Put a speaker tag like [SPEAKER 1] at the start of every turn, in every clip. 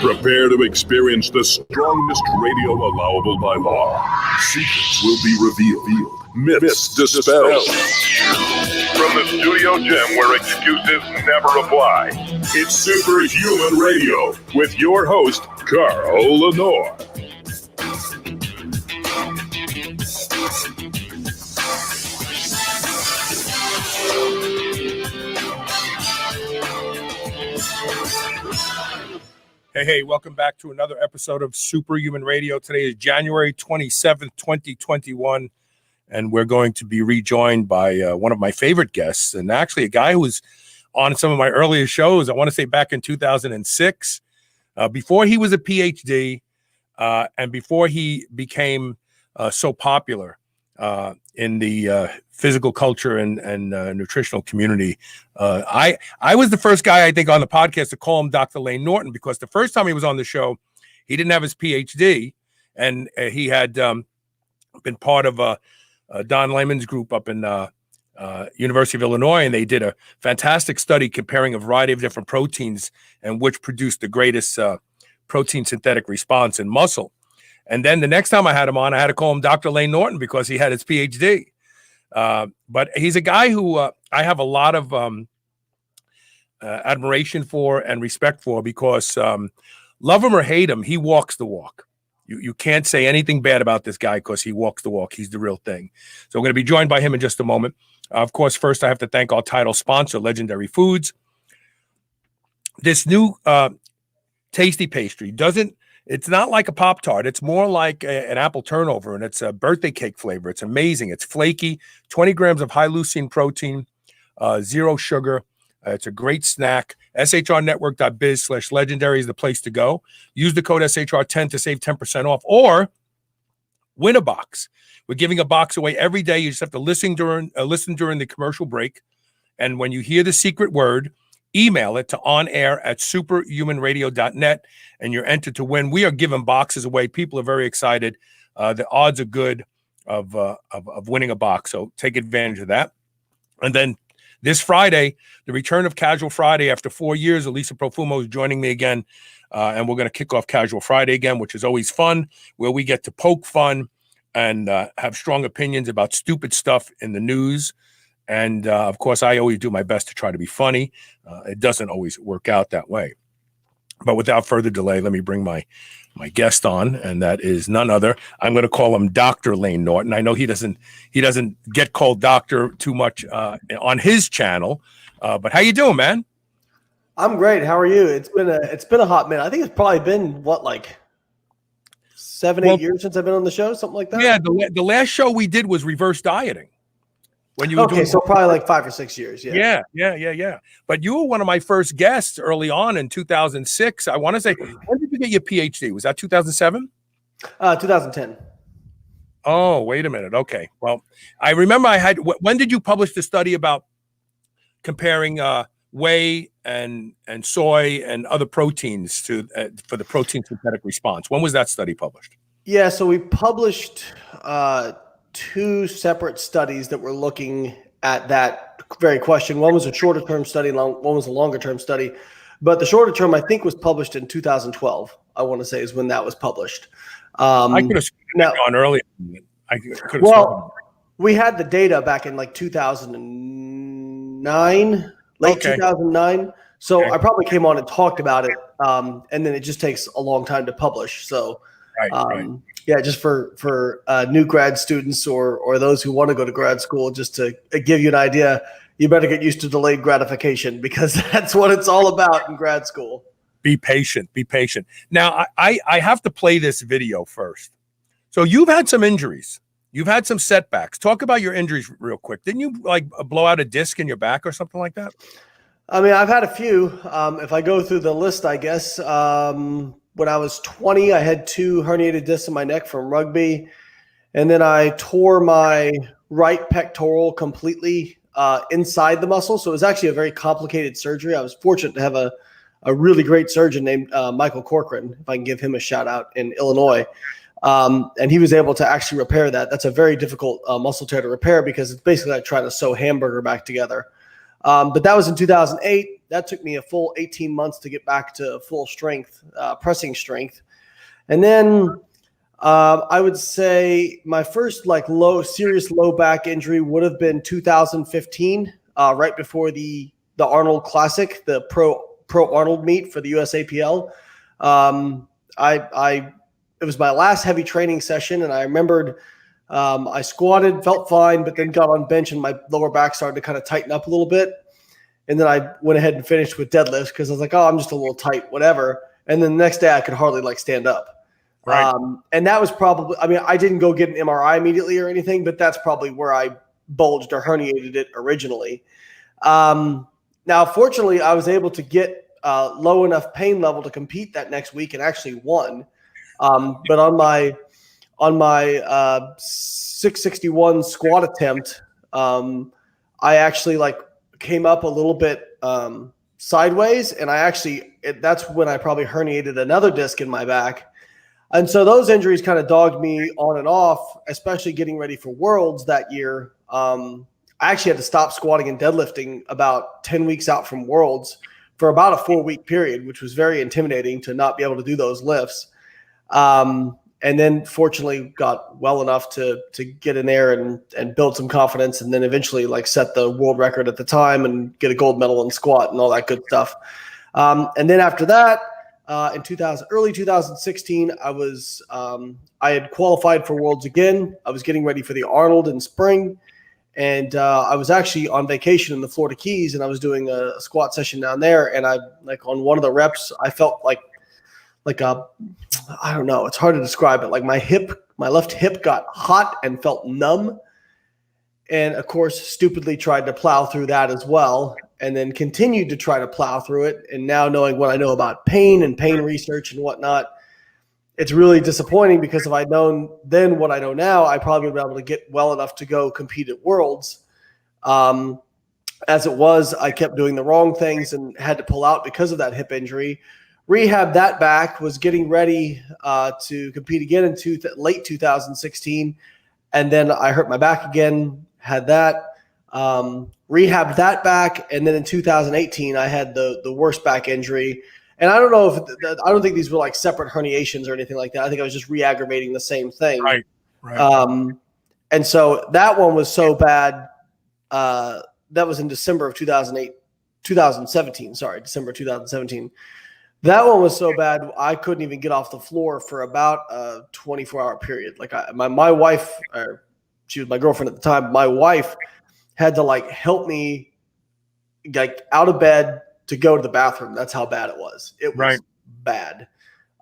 [SPEAKER 1] Prepare to experience the strongest radio allowable by law. Secrets will be revealed. Myths dispelled. From the studio gym where excuses never apply, it's Superhuman Radio with your host, Carl Lenore.
[SPEAKER 2] Hey, welcome back to another episode of Superhuman Radio. Today is January 27th, 2021, and we're going to be rejoined by one of my favorite guests, and actually a guy who was on some of my earlier shows, I want to say back in 2006, before he was a Ph.D., and before he became so popular in the physical culture and nutritional community. I was the first guy, I think, on the podcast to call him Dr. Layne Norton, because the first time he was on the show, he didn't have his PhD, and he had been part of Don Lemon's group up in University of Illinois, and they did a fantastic study comparing a variety of different proteins and which produced the greatest protein synthetic response in muscle. And then the next time I had him on, I had to call him Dr. Layne Norton because he had his PhD. But he's a guy who I have a lot of admiration for and respect for, because love him or hate him, he walks the walk. You can't say anything bad about this guy because he walks the walk. He's the real thing. So I'm going to be joined by him in just a moment. Of course, first I have to thank our title sponsor, Legendary Foods. This new tasty pastry it's not like a Pop-Tart. It's more like an apple turnover, and it's a birthday cake flavor. It's amazing. It's flaky, 20 grams of high leucine protein, 0 sugar. It's a great snack. shrnetwork.biz/legendary is the place to go. Use the code SHR10 to save 10% off, or win a box. We're giving a box away every day. You just have to listen during the commercial break. And when you hear the secret word, email it to onair@superhumanradio.net, and you're entered to win. We are giving boxes away. People are very excited. The odds are good of winning a box, so take advantage of that. And then this Friday, the return of Casual Friday after 4 years. Elisa Profumo is joining me again, and we're going to kick off Casual Friday again, which is always fun, where we get to poke fun and have strong opinions about stupid stuff in the news. And, of course, I always do my best to try to be funny. It doesn't always work out that way. But without further delay, let me bring my guest on, and that is none other. I'm going to call him Dr. Layne Norton. I know he doesn't get called doctor too much on his channel. But how you doing, man?
[SPEAKER 3] I'm great. How are you? It's been a hot minute. I think it's probably been, like 7-8 years since I've been on the show, something like that?
[SPEAKER 2] Yeah, the last show we did was reverse dieting. When you were doing
[SPEAKER 3] so probably like 5 or 6 years.
[SPEAKER 2] Yeah. But you were one of my first guests early on in 2006. I want to say, when did you get your PhD? Was that 2007?
[SPEAKER 3] 2010.
[SPEAKER 2] Oh, wait a minute. Okay. Well, I remember when did you publish the study about comparing whey and soy and other proteins for the protein synthetic response? When was that study published?
[SPEAKER 3] Yeah, so we published 2 separate studies that were looking at that very question. One was a shorter term study, and one was a longer term study. But the shorter term, I think, was published in 2012. I want to say is when that was published.
[SPEAKER 2] I could have gone earlier.
[SPEAKER 3] We had the data back in like 2009, late 2009. So I probably came on and talked about it, and then it just takes a long time to publish. So.
[SPEAKER 2] Right.
[SPEAKER 3] Yeah, just for new grad students or those who want to go to grad school, just to give you an idea, you better get used to delayed gratification, because that's what it's all about in grad school.
[SPEAKER 2] Be patient. Now, I have to play this video first. So you've had some injuries. You've had some setbacks. Talk about your injuries real quick. Didn't you like blow out a disc in your back or something like that?
[SPEAKER 3] I mean, I've had a few. If I go through the list, I guess. when I was 20, I had 2 herniated discs in my neck from rugby. And then I tore my right pectoral completely inside the muscle. So it was actually a very complicated surgery. I was fortunate to have a really great surgeon named Michael Corcoran, if I can give him a shout out, in Illinois. And he was able to actually repair that. That's a very difficult muscle tear to repair because it's basically like trying to sew hamburger back together. But that was in 2008. That took me a full 18 months to get back to full strength, pressing strength. And then I would say my first like serious low back injury would have been 2015, right before the Arnold Classic, the pro Arnold meet for the USAPL. It was my last heavy training session, and I remembered I squatted, felt fine, but then got on bench and my lower back started to kind of tighten up a little bit. And then I went ahead and finished with deadlifts because I was like, oh, I'm just a little tight, whatever. And then the next day I could hardly like stand up.
[SPEAKER 2] Right.
[SPEAKER 3] And that was probably, I mean, I didn't go get an MRI immediately or anything, but that's probably where I bulged or herniated it originally. Now, fortunately, I was able to get low enough pain level to compete that next week and actually won. But on my 661 squat attempt, I actually like came up a little bit sideways, and that's when I probably herniated another disc in my back. And so those injuries kind of dogged me on and off, especially getting ready for Worlds that year. I actually had to stop squatting and deadlifting about 10 weeks out from Worlds for about a 4-week period, which was very intimidating to not be able to do those lifts. And then fortunately got well enough to get in there and build some confidence, and then eventually like set the world record at the time and get a gold medal in squat and all that good stuff. And then after that, in early 2016, I had qualified for Worlds again. I was getting ready for the Arnold in spring, and I was actually on vacation in the Florida Keys, and I was doing a squat session down there. And I like on one of the reps, I felt like I don't know, it's hard to describe it. Like my left hip got hot and felt numb. And of course, stupidly tried to plow through that as well, and then continued to try to plow through it. And now knowing what I know about pain and pain research and whatnot, it's really disappointing because if I'd known then what I know now, I probably would be able to get well enough to go compete at Worlds. As it was, I kept doing the wrong things and had to pull out because of that hip injury. Rehab that back, was getting ready to compete again in late 2016. And then I hurt my back again, had that, rehabbed that back. And then in 2018, I had the worst back injury. And I don't know I don't think these were like separate herniations or anything like that. I think I was just re-aggravating the same thing.
[SPEAKER 2] Right.
[SPEAKER 3] And so that one was so bad. That was in December 2017. December 2017. That one was so bad, I couldn't even get off the floor for about a 24-hour period. Like my wife, she was my girlfriend at the time, my wife had to like help me like out of bed to go to the bathroom. That's how bad it was. It was bad.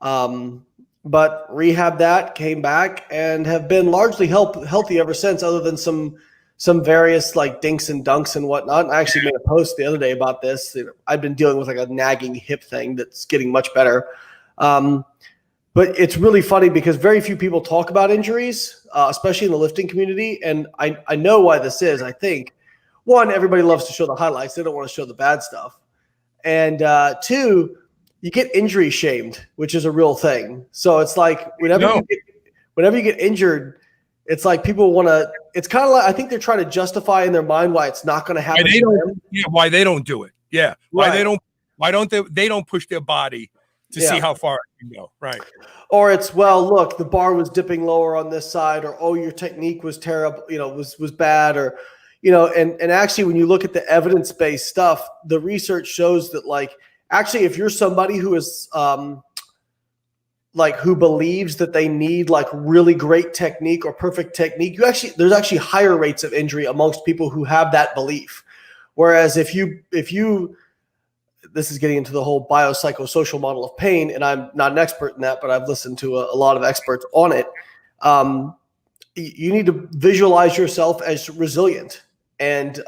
[SPEAKER 3] But rehab that, came back, and have been largely healthy ever since, other than some various like dinks and dunks and whatnot. I actually made a post the other day about this. I've been dealing with like a nagging hip thing that's getting much better. But it's really funny because very few people talk about injuries, especially in the lifting community. And I know why this is. I think, one, everybody loves to show the highlights. They don't want to show the bad stuff. And two, you get injury shamed, which is a real thing. So it's like whenever you get injured, it's like people want to. It's kind of like I think they're trying to justify in their mind why it's not going to happen.
[SPEAKER 2] Why they don't do it? Yeah, why they don't? Why don't they don't push their body to see how far it can go? Right.
[SPEAKER 3] Or it's, well, look, the bar was dipping lower on this side, or oh, your technique was terrible. Was bad, or and actually, when you look at the evidence-based stuff, the research shows that like actually, if you're somebody who is like who believes that they need like really great technique or perfect technique, there's actually higher rates of injury amongst people who have that belief. Whereas if you this is getting into the whole biopsychosocial model of pain, and I'm not an expert in that, but I've listened to a lot of experts on it. You need to visualize yourself as resilient. And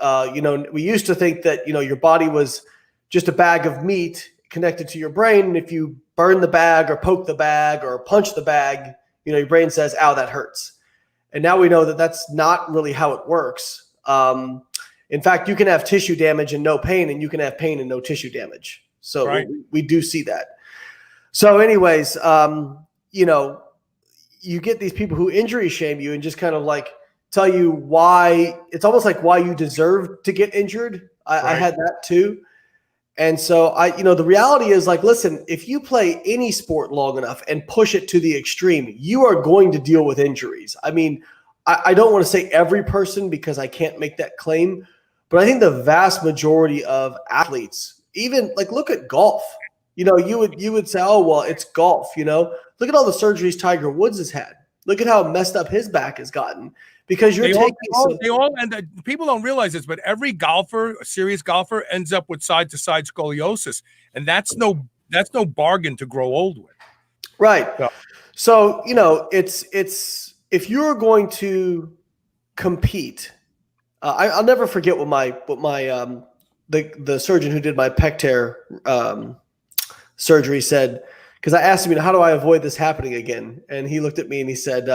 [SPEAKER 3] we used to think that your body was just a bag of meat, connected to your brain. And if you burn the bag or poke the bag or punch the bag, your brain says, ow, that hurts. And now we know that that's not really how it works. In fact, you can have tissue damage and no pain, and you can have pain and no tissue damage. So
[SPEAKER 2] Right.
[SPEAKER 3] we do see that. So anyways, you get these people who injury shame you and just kind of like tell you why. It's almost like why you deserve to get injured. I had that too. And so the reality is like, listen, if you play any sport long enough and push it to the extreme, you are going to deal with injuries. I mean, I don't want to say every person because I can't make that claim, but I think the vast majority of athletes, even like look at golf, you would say, oh, well, it's golf, look at all the surgeries Tiger Woods has had. Look at how messed up his back has gotten because you're
[SPEAKER 2] people don't realize this, but every golfer, a serious golfer, ends up with side-to-side scoliosis, and that's no bargain to grow old with.
[SPEAKER 3] Right. So it's if you're going to compete, I'll never forget what the surgeon who did my pec tear surgery said, because I asked him, how do I avoid this happening again? And he looked at me and he said,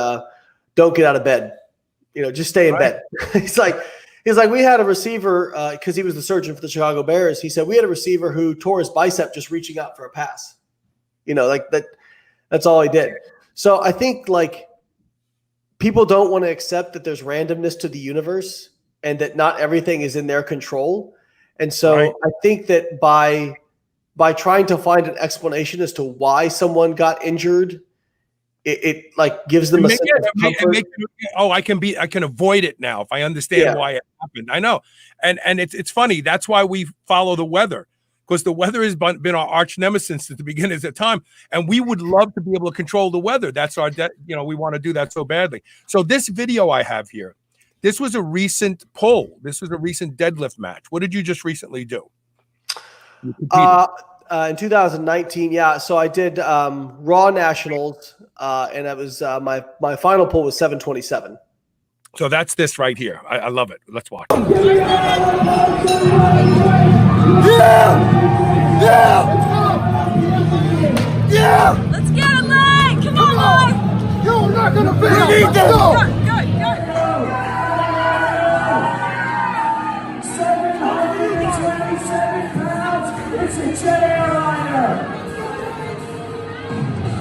[SPEAKER 3] don't get out of bed. Just stay in bed. He's like, we had a receiver, because he was the surgeon for the Chicago Bears. He said, we had a receiver who tore his bicep just reaching out for a pass. Like that. That's all he did. So I think like people don't want to accept that there's randomness to the universe and that not everything is in their control. And so I think that by trying to find an explanation as to why someone got injured, it like gives them a sense of comfort.
[SPEAKER 2] I can avoid it now if I understand why it happened. I know. And it's funny. That's why we follow the weather, because the weather has been our arch nemesis since the beginning of the time. And we would love to be able to control the weather. That's our, we want to do that so badly. So this video I have here, this was a recent pull. This was a recent deadlift match. What did you just recently do?
[SPEAKER 3] In 2019, so I did Raw Nationals, and it was my final pull was 727.
[SPEAKER 2] So that's this right here. I love it. Let's watch.
[SPEAKER 4] Yeah! Let's get him, Layne! Come on, Layne!
[SPEAKER 5] You're not gonna beat him! Go!
[SPEAKER 6] It's a chair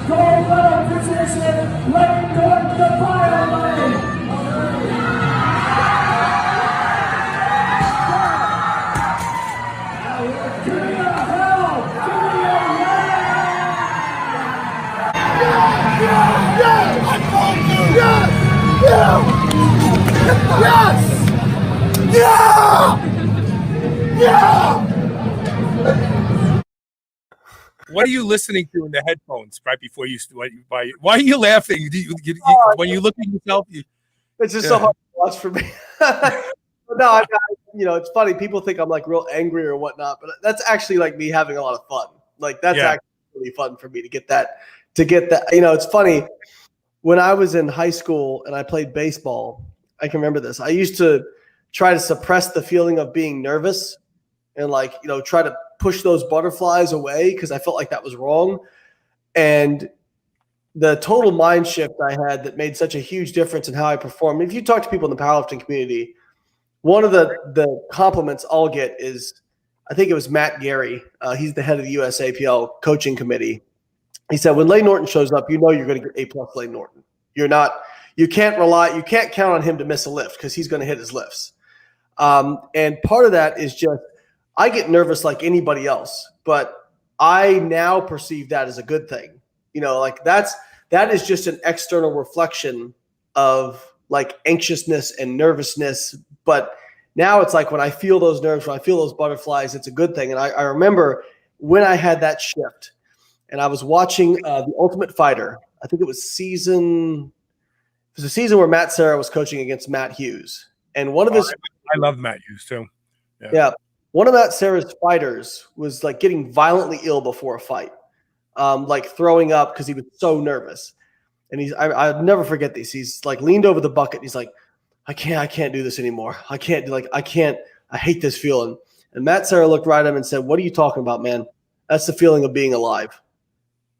[SPEAKER 6] gold medal position, Layne Norton, the final Layne. Give me a hell! Give me a yeah! I told you! Yes! Yeah!
[SPEAKER 2] What are you listening to in the headphones right before you? Why are you laughing? When you look at yourself,
[SPEAKER 3] it's just so hard to watch for me. No, it's funny. People think I'm like real angry or whatnot, but that's actually like me having a lot of fun. Like that's actually really fun for me to get that. It's funny. When I was in high school and I played baseball, I can remember this. I used to try to suppress the feeling of being nervous and try to push those butterflies away because I felt like that was wrong. And the total mind shift I had that made such a huge difference in how I performed. If you talk to people in the powerlifting community, one of the compliments I'll get is, I think it was Matt Gary. He's the head of the USAPL coaching committee. He said, when Layne Norton shows up, you're going to get A+ Layne Norton. You can't count on him to miss a lift because he's going to hit his lifts. And part of that is just, I get nervous like anybody else, but I now perceive that as a good thing. That is just an external reflection of like anxiousness and nervousness. But now it's like when I feel those nerves, when I feel those butterflies, it's a good thing. And I remember when I had that shift and I was watching The Ultimate Fighter. I think it was a season where Matt Serra was coaching against Matt Hughes. And one of his,
[SPEAKER 2] I love Matt Hughes too.
[SPEAKER 3] Yeah. One of Matt Serra's fighters was like getting violently ill before a fight, like throwing up because he was so nervous. And I'll never forget this. He's like leaned over the bucket. And he's like, I can't do this anymore. I hate this feeling. And Matt Serra looked right at him and said, what are you talking about, man? That's the feeling of being alive.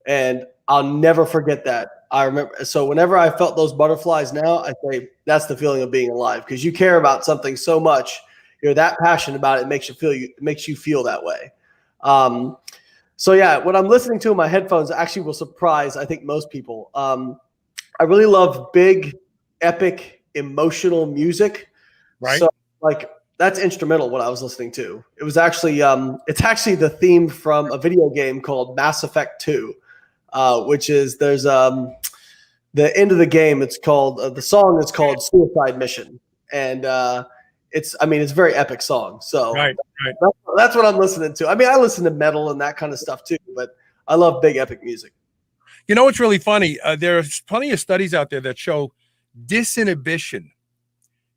[SPEAKER 3] And I'll never forget that. I remember. So whenever I felt those butterflies now, I say that's the feeling of being alive, because you care about something so much. You're that passionate about it. It makes you feel that way. So yeah, what I'm listening to in my headphones actually will surprise, I think, most people. I really love big, epic, emotional music.
[SPEAKER 2] Right.
[SPEAKER 3] So like that's instrumental. What I was listening to, it was actually it's actually the theme from a video game called Mass Effect 2, which is there's the end of the game. It's called the song is called Suicide Mission, and it's a very epic song. So
[SPEAKER 2] Right.
[SPEAKER 3] that's what I'm listening to. I mean, I listen to metal and that kind of stuff too, but I love big epic music.
[SPEAKER 2] You know what's really funny? There's plenty of studies out there that show disinhibition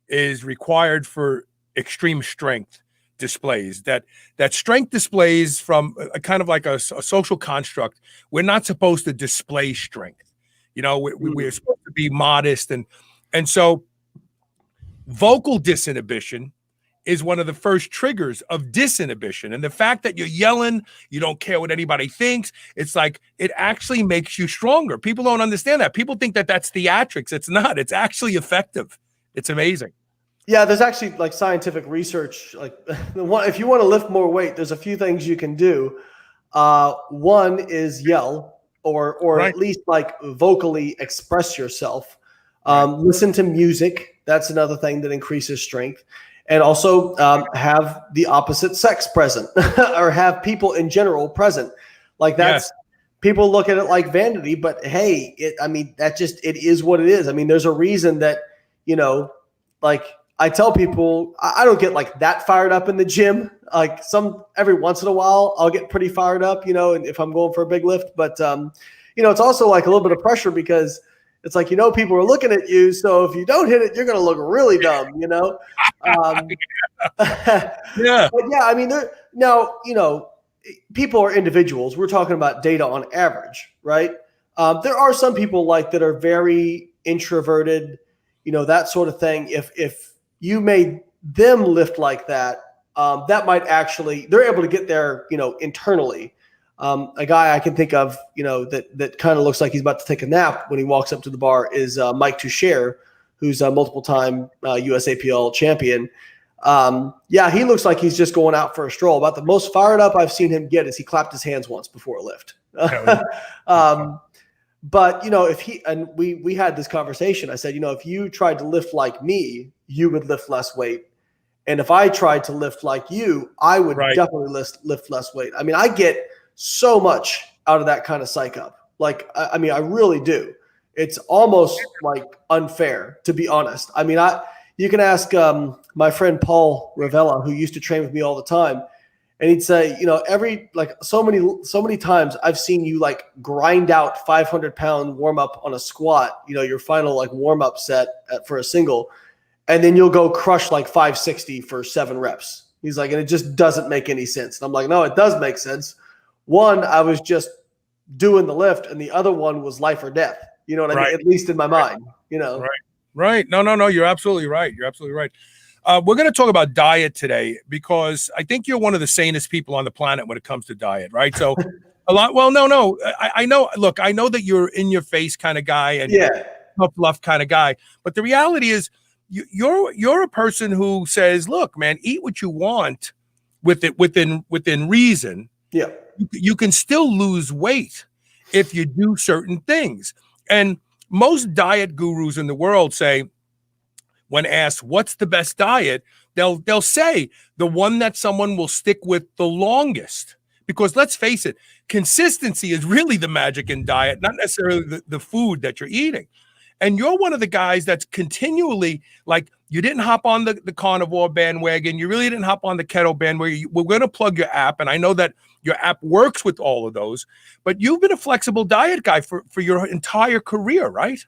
[SPEAKER 2] is required for extreme strength displays. That strength displays from a kind of like a social construct. We're not supposed to display strength. We're supposed to be modest, and so vocal disinhibition is one of the first triggers of disinhibition. And the fact that you're yelling, you don't care what anybody thinks, it's like it actually makes you stronger. People don't understand that. People think that that's theatrics. It's not. It's actually effective. It's amazing.
[SPEAKER 3] Yeah, there's actually like scientific research. Like if you want to lift more weight, there's a few things you can do. One is yell or
[SPEAKER 2] Right.
[SPEAKER 3] at least like vocally express yourself. Listen to music. That's another thing that increases strength. And also have the opposite sex present or have people in general present. Like that's people look at it like vanity, but hey, it is what it is. I mean, there's a reason that, like I tell people, I don't get like that fired up in the gym. Like every once in a while I'll get pretty fired up, and if I'm going for a big lift, but it's also like a little bit of pressure because it's like, people are looking at you. So if you don't hit it, you're going to look really dumb,
[SPEAKER 2] Yeah.
[SPEAKER 3] But yeah, I mean, people are individuals. We're talking about data on average, right? There are some people that are very introverted, that sort of thing. If you made them lift like that, that might actually, they're able to get there, internally. A guy I can think of, that kind of looks like he's about to take a nap when he walks up to the bar is Mike Toucher, who's a multiple-time USAPL champion. He looks like he's just going out for a stroll. About the most fired up I've seen him get is he clapped his hands once before a lift. But we had this conversation. I said, if you tried to lift like me, you would lift less weight. And if I tried to lift like you, I would definitely lift less weight. I mean, I get so much out of that kind of psych up. Like, I really do. It's almost like unfair, to be honest. I mean, you can ask my friend Paul Ravella, who used to train with me all the time, and he'd say, so many times I've seen you grind out 500-pound warm up on a squat, your final warm up set for a single, and then you'll go crush 560 for 7 reps. He's like, and it just doesn't make any sense. And I'm like, no, it does make sense. One, I was just doing the lift, and the other one was life or death. You know what I mean? At least in my mind,
[SPEAKER 2] Right. No. You're absolutely right. We're going to talk about diet today because I think you're one of the sanest people on the planet when it comes to diet, right? So a lot. Well, no. I know. Look, I know that you're in your face kind of guy and tough love kind of guy, but the reality is you're a person who says, look, man, eat what you want within reason.
[SPEAKER 3] Yeah.
[SPEAKER 2] You can still lose weight if you do certain things. And most diet gurus in the world say, when asked what's the best diet, they'll say the one that someone will stick with the longest. Because let's face it, consistency is really the magic in diet, not necessarily the food that you're eating. And you're one of the guys that's continually you didn't hop on the carnivore bandwagon. You really didn't hop on the keto bandwagon. We're going to plug your app. And I know that your app works with all of those, but you've been a flexible diet guy for your entire career, right?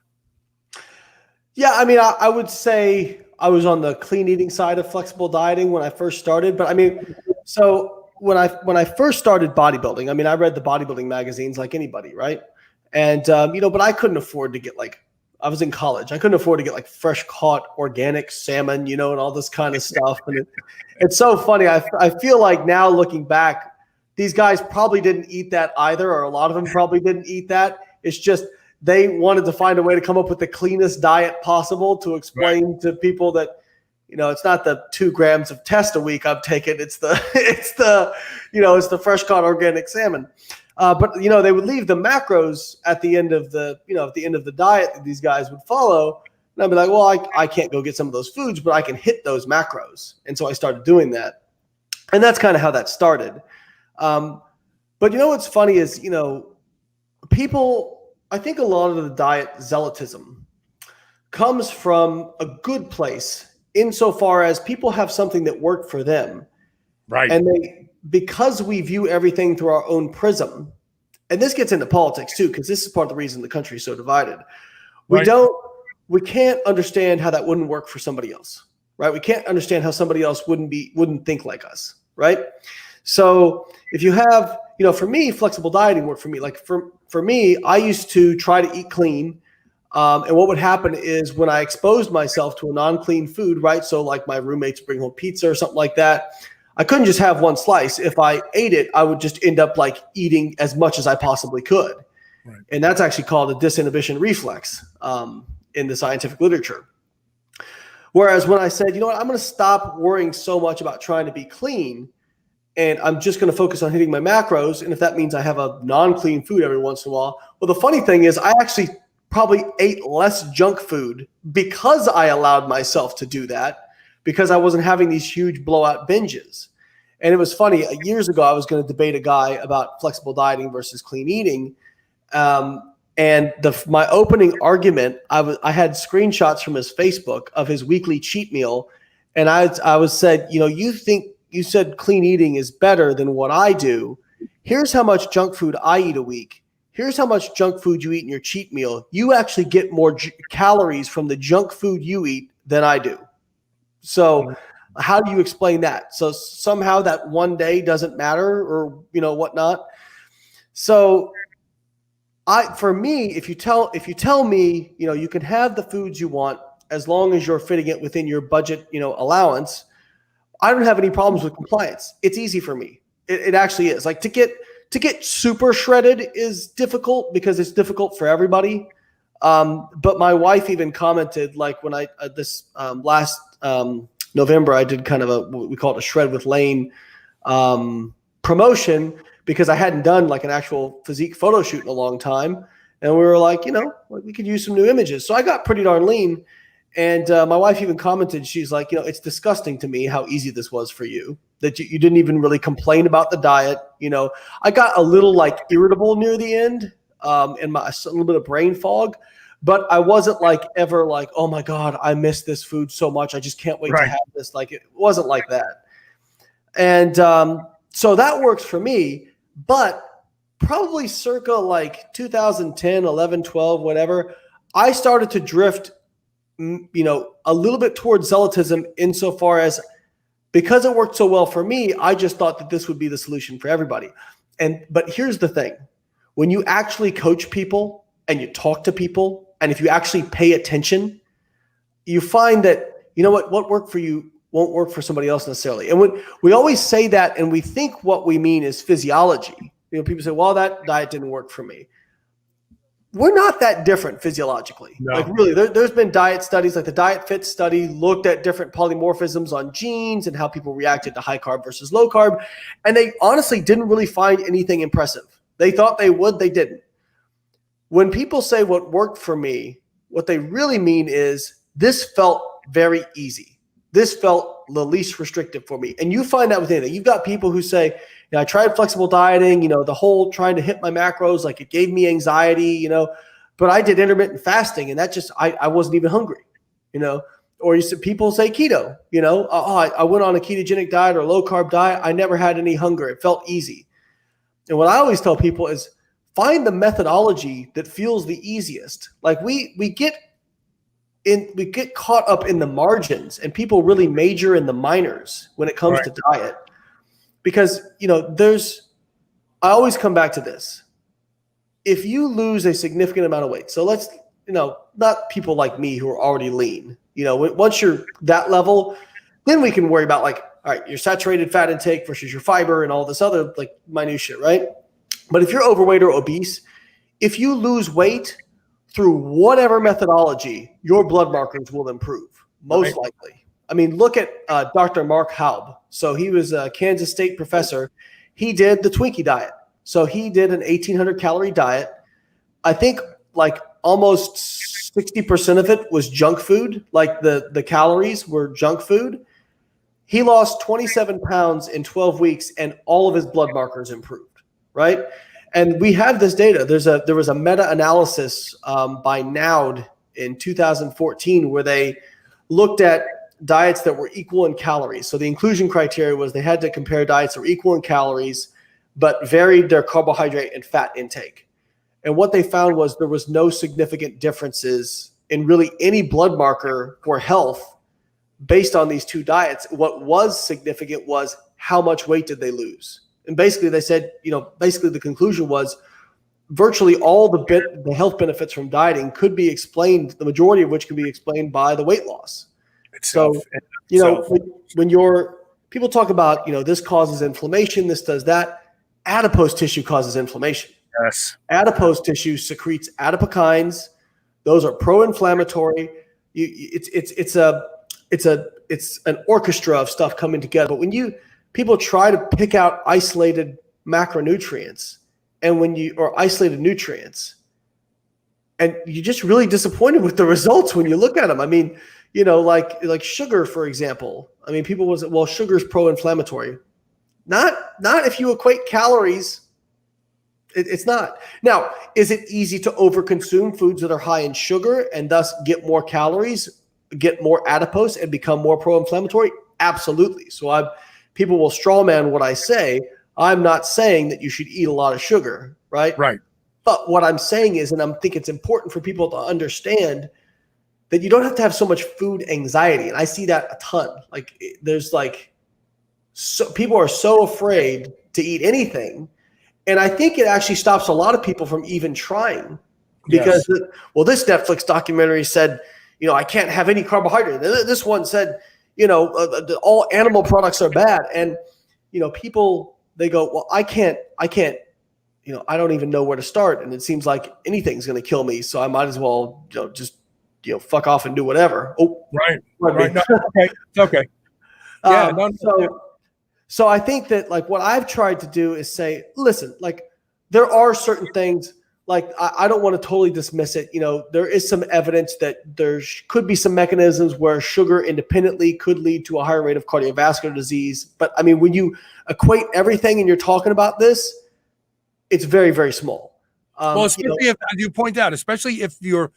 [SPEAKER 3] Yeah. I mean, I would say I was on the clean eating side of flexible dieting when I first started, but so when I first started bodybuilding, I read the bodybuilding magazines like anybody. Right. And, but I couldn't afford to get I was in college. I couldn't afford to get fresh caught organic salmon, and all this kind of stuff. And it's so funny. I feel like now looking back, these guys probably didn't eat that either, or a lot of them probably didn't eat that. It's just they wanted to find a way to come up with the cleanest diet possible to explain to people that, it's not the 2 grams of test a week I'm taking. It's the fresh caught organic salmon. But they would leave the macros at the end of the diet that these guys would follow. And I'd be like, well, I can't go get some of those foods, but I can hit those macros. And so I started doing that. And that's kind of how that started. But what's funny is, people, I think a lot of the diet zealotism comes from a good place insofar as people have something that worked for them.
[SPEAKER 2] Right.
[SPEAKER 3] And because we view everything through our own prism, and this gets into politics too, because this is part of the reason the country is so divided. We can't understand how that wouldn't work for somebody else, right? We can't understand how somebody else wouldn't think like us, right? So if you have, for me, flexible dieting worked for me. Like for me, I used to try to eat clean. And what would happen is when I exposed myself to a non-clean food, right? So like my roommates bring home pizza or something like that. I couldn't just have one slice. If I ate it, I would just end up like eating as much as I possibly could. Right. And that's actually called a disinhibition reflex in the scientific literature. Whereas when I said, I'm going to stop worrying so much about trying to be clean, and I'm just going to focus on hitting my macros. And if that means I have a non-clean food every once in a while, well, the funny thing is I actually probably ate less junk food because I allowed myself to do that, because I wasn't having these huge blowout binges. And it was funny, years ago, I was going to debate a guy about flexible dieting versus clean eating. And my opening argument, I had screenshots from his Facebook of his weekly cheat meal. And I was said, you said clean eating is better than what I do. Here's how much junk food I eat a week. Here's how much junk food you eat in your cheat meal. You actually get more calories from the junk food you eat than I do. So how do you explain that? So somehow that one day doesn't matter, or, whatnot. So for me, if you tell me, you can have the foods you want as long as you're fitting it within your budget, allowance, I don't have any problems with compliance. It's easy for me. It actually is. Like to get super shredded is difficult because it's difficult for everybody. But my wife even commented, like when I last November, I did kind of what we call it a shred with Layne promotion, because I hadn't done like an actual physique photo shoot in a long time. And we were like, we could use some new images. So I got pretty darn lean. And my wife even commented, she's like, it's disgusting to me how easy this was for you, that you didn't even really complain about the diet. I got a little like irritable near the end and a little bit of brain fog, but I wasn't like ever like, oh my God, I miss this food so much. I just can't wait to have this. Like, it wasn't like that. And so that works for me, but probably circa like 2010, 11, 12, whatever, I started to drift a little bit towards zealotism insofar as, because it worked so well for me, I just thought that this would be the solution for everybody. But here's the thing. When you actually coach people and you talk to people, and if you actually pay attention, you find that, what worked for you won't work for somebody else necessarily. And when we always say that, and we think what we mean is physiology. People say, well, that diet didn't work for me. We're not that different physiologically. No. Like really, there's been diet studies, like the Diet Fit study looked at different polymorphisms on genes and how people reacted to high carb versus low carb. And they honestly didn't really find anything impressive. They thought they would, they didn't. When people say what worked for me, what they really mean is this felt very easy. This felt the least restrictive for me. And you find that with anything. You've got people who say, I tried flexible dieting, the whole trying to hit my macros, like it gave me anxiety, but I did intermittent fasting and that just, I wasn't even hungry, or people say keto, I went on a ketogenic diet or low carb diet. I never had any hunger. It felt easy. And what I always tell people is find the methodology that feels the easiest. Like we get caught up in the margins, and people really major in the minors when it comes to diet. Because, I always come back to this. If you lose a significant amount of weight, so let's, not people like me who are already lean, once you're that level, then we can worry about like all right, your saturated fat intake versus your fiber and all this other like minutia, right? But if you're overweight or obese, if you lose weight through whatever methodology, your blood markers will improve, most likely. I mean, look at Dr. Mark Haub. So he was a Kansas State professor. He did the Twinkie diet. So he did an 1,800 calorie diet. I think like almost 60% of it was junk food. Like the calories were junk food. He lost 27 pounds in 12 weeks and all of his blood markers improved, right? And we have this data. There was a meta-analysis by Naud in 2014 where they looked at diets that were equal in calories. So the inclusion criteria was they had to compare diets that were equal in calories but varied their carbohydrate and fat intake. And what they found was there was no significant differences in really any blood marker for health based on these two diets. What was significant was how much weight did they lose? And basically they said, basically the conclusion was virtually all the health benefits from dieting could be explained, the majority of which can be explained by the weight loss. So, when people talk about, this causes inflammation, this does that, adipose tissue causes inflammation.
[SPEAKER 2] Yes.
[SPEAKER 3] Adipose tissue secretes adipokines. Those are pro-inflammatory. It's an orchestra of stuff coming together. But when people try to pick out isolated macronutrients or isolated nutrients, and you're just really disappointed with the results when you look at them. I mean, like sugar, for example. I mean, people will say, well, sugar is pro-inflammatory. Not if you equate calories. It's not. Now, is it easy to overconsume foods that are high in sugar and thus get more calories, get more adipose, and become more pro-inflammatory? Absolutely. So people will strawman what I say. I'm not saying that you should eat a lot of sugar, right?
[SPEAKER 2] Right.
[SPEAKER 3] But what I'm saying is, and I think it's important for people to understand that you don't have to have so much food anxiety. And I see that a ton. Like so people are so afraid to eat anything. And I think it actually stops a lot of people from even trying because, this Netflix documentary said, I can't have any carbohydrate. This one said, all animal products are bad. And, people, they go, well, I can't, I don't even know where to start. And it seems like anything's going to kill me. So I might as well, just, fuck off and do whatever. Oh,
[SPEAKER 2] right. No, okay. It's okay. Yeah.
[SPEAKER 3] So I think that like what I've tried to do is say, listen, like there are certain things, like I don't want to totally dismiss it. There is some evidence that there could be some mechanisms where sugar independently could lead to a higher rate of cardiovascular disease. But I mean, when you equate everything and you're talking about this, it's very, very small.
[SPEAKER 2] Well, especially if you point out, especially if you're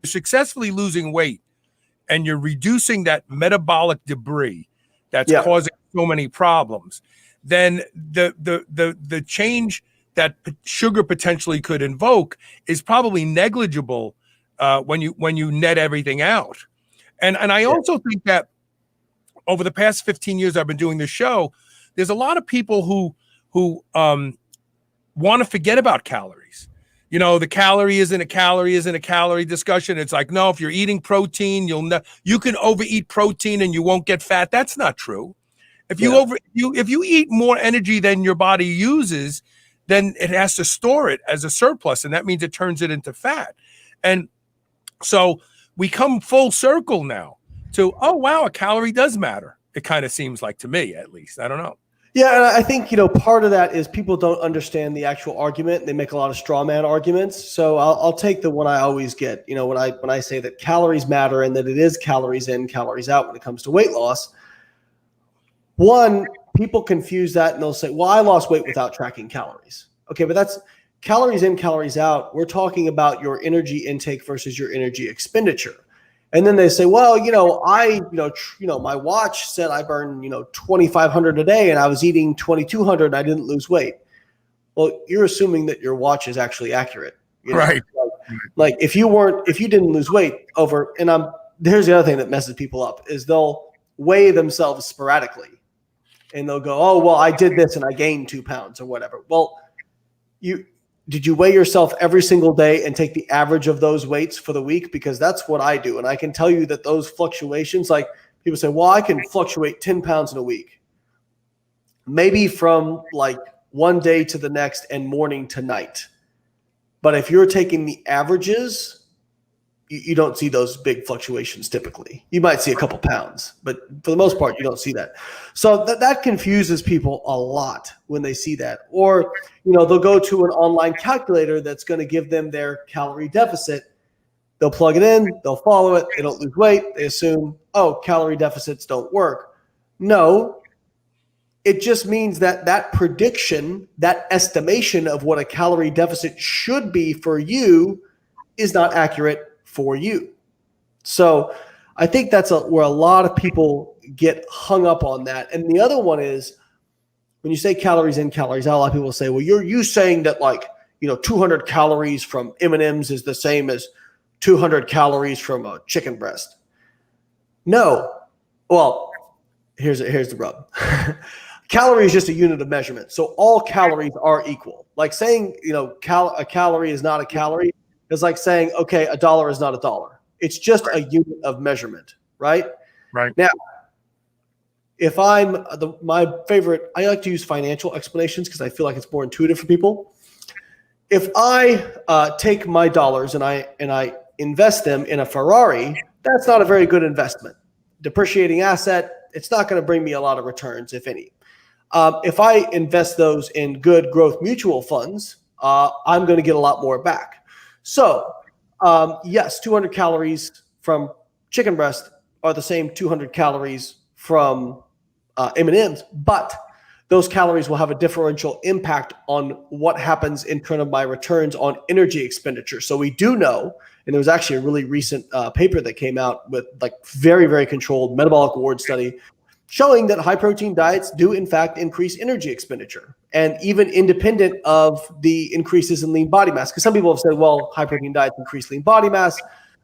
[SPEAKER 2] successfully losing weight and you're reducing that metabolic debris that's causing so many problems, then the change that sugar potentially could invoke is probably negligible when you net everything out. And I also think that over the past 15 years I've been doing this show, there's a lot of people who want to forget about calories. The calorie isn't a calorie discussion. It's like, no, if you're eating protein, you can overeat protein and you won't get fat. That's not true. If you eat more energy than your body uses, then it has to store it as a surplus, and that means it turns it into fat. And so we come full circle now to, oh wow, a calorie does matter. It kind of seems like, to me at least. I don't know.
[SPEAKER 3] Yeah, and I think part of that is people don't understand the actual argument. They make a lot of straw man arguments. So I'll take the one I always get. When I say that calories matter and that it is calories in, calories out when it comes to weight loss. One, people confuse that and they'll say, well, I lost weight without tracking calories. Okay, but that's calories in, calories out. We're talking about your energy intake versus your energy expenditure. And then they say, well, my watch said I burn, 2,500 a day and I was eating 2,200 and I didn't lose weight. Well, you're assuming that your watch is actually accurate.
[SPEAKER 2] Right.
[SPEAKER 3] Like if you didn't lose weight here's the other thing that messes people up is they'll weigh themselves sporadically and they'll go, oh, well, I did this and I gained 2 pounds or whatever. Well, did you weigh yourself every single day and take the average of those weights for the week? Because that's what I do. And I can tell you that those fluctuations, like people say, well, I can fluctuate 10 pounds in a week. maybe from like one day to the next and morning to night. But if you're taking the averages, you don't see those big fluctuations typically. You might see a couple pounds, but for the most part, you don't see that. So that confuses people a lot when they see that. Or, they'll go to an online calculator that's going to give them their calorie deficit. They'll plug it in, they'll follow it, they don't lose weight, they assume, calorie deficits don't work. No, it just means that prediction, that estimation of what a calorie deficit should be for you is not accurate for you. So I think that's where a lot of people get hung up on that. And the other one is when you say calories in, calories out, a lot of people say, well, you saying that 200 calories from M&Ms is the same as 200 calories from a chicken breast. No. Well, here's the rub. Calorie is just a unit of measurement. So all calories are equal. Like saying, a calorie is not a calorie is like saying, okay, $1 is not $1. It's just a unit of measurement, right?
[SPEAKER 2] Right.
[SPEAKER 3] Now, if I like to use financial explanations because I feel like it's more intuitive for people. If I take my dollars and I invest them in a Ferrari, that's not a very good investment. Depreciating asset, it's not going to bring me a lot of returns, if any. If I invest those in good growth mutual funds, I'm going to get a lot more back. So, yes, 200 calories from chicken breast are the same 200 calories from M&Ms, but those calories will have a differential impact on what happens in terms of my returns on energy expenditure. So we do know, and there was actually a really recent paper that came out with very, very controlled metabolic reward study showing that high protein diets do in fact increase energy expenditure, and even independent of the increases in lean body mass. Because some people have said, well, high protein diets increase lean body mass.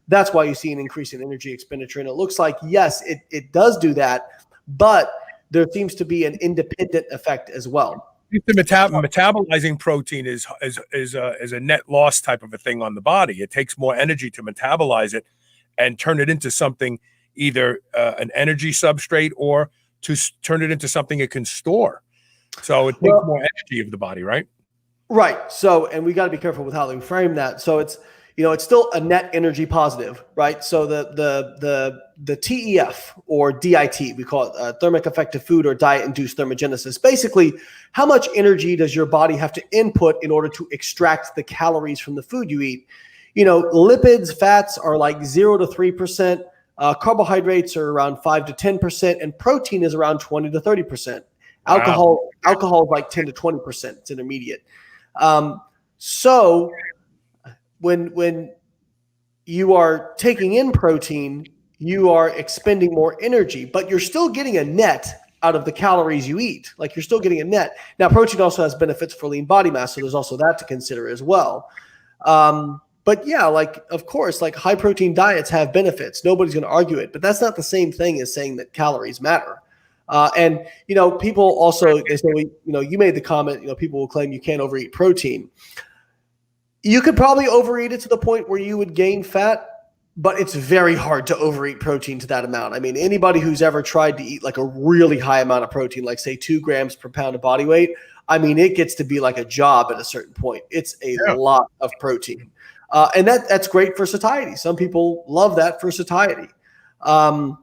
[SPEAKER 3] That's why you see an increase in energy expenditure. And it looks like, yes, it does do that, but there seems to be an independent effect as well.
[SPEAKER 2] The metabolizing protein is a net loss type of a thing on the body. It takes more energy to metabolize it and turn it into something, either an energy substrate or to turn it into something it can store. So it takes more energy of the body, right?
[SPEAKER 3] Right. So, and we got to be careful with how we frame that. So it's still a net energy positive, right? So the TEF or DIT, we call it thermic effective food or diet induced thermogenesis. Basically, how much energy does your body have to input in order to extract the calories from the food you eat? Lipids, fats are like 0 to 3%. Carbohydrates are around 5 to 10%, and protein is around 20 to 30%. Alcohol is like 10 to 20%. It's intermediate. So when you are taking in protein, you are expending more energy, but you're still getting a net out of the calories you eat. Like you're still getting a net. Now, protein also has benefits for lean body mass, so there's also that to consider as well. But yeah, of course, high protein diets have benefits. Nobody's going to argue it, but that's not the same thing as saying that calories matter. And people also, they say, you made the comment, people will claim you can't overeat protein. You could probably overeat it to the point where you would gain fat, but it's very hard to overeat protein to that amount. I mean, anybody who's ever tried to eat a really high amount of protein, like say 2 grams per pound of body weight, I mean, it gets to be like a job at a certain point. It's a lot of protein. And that's great for satiety. Some people love that for satiety. But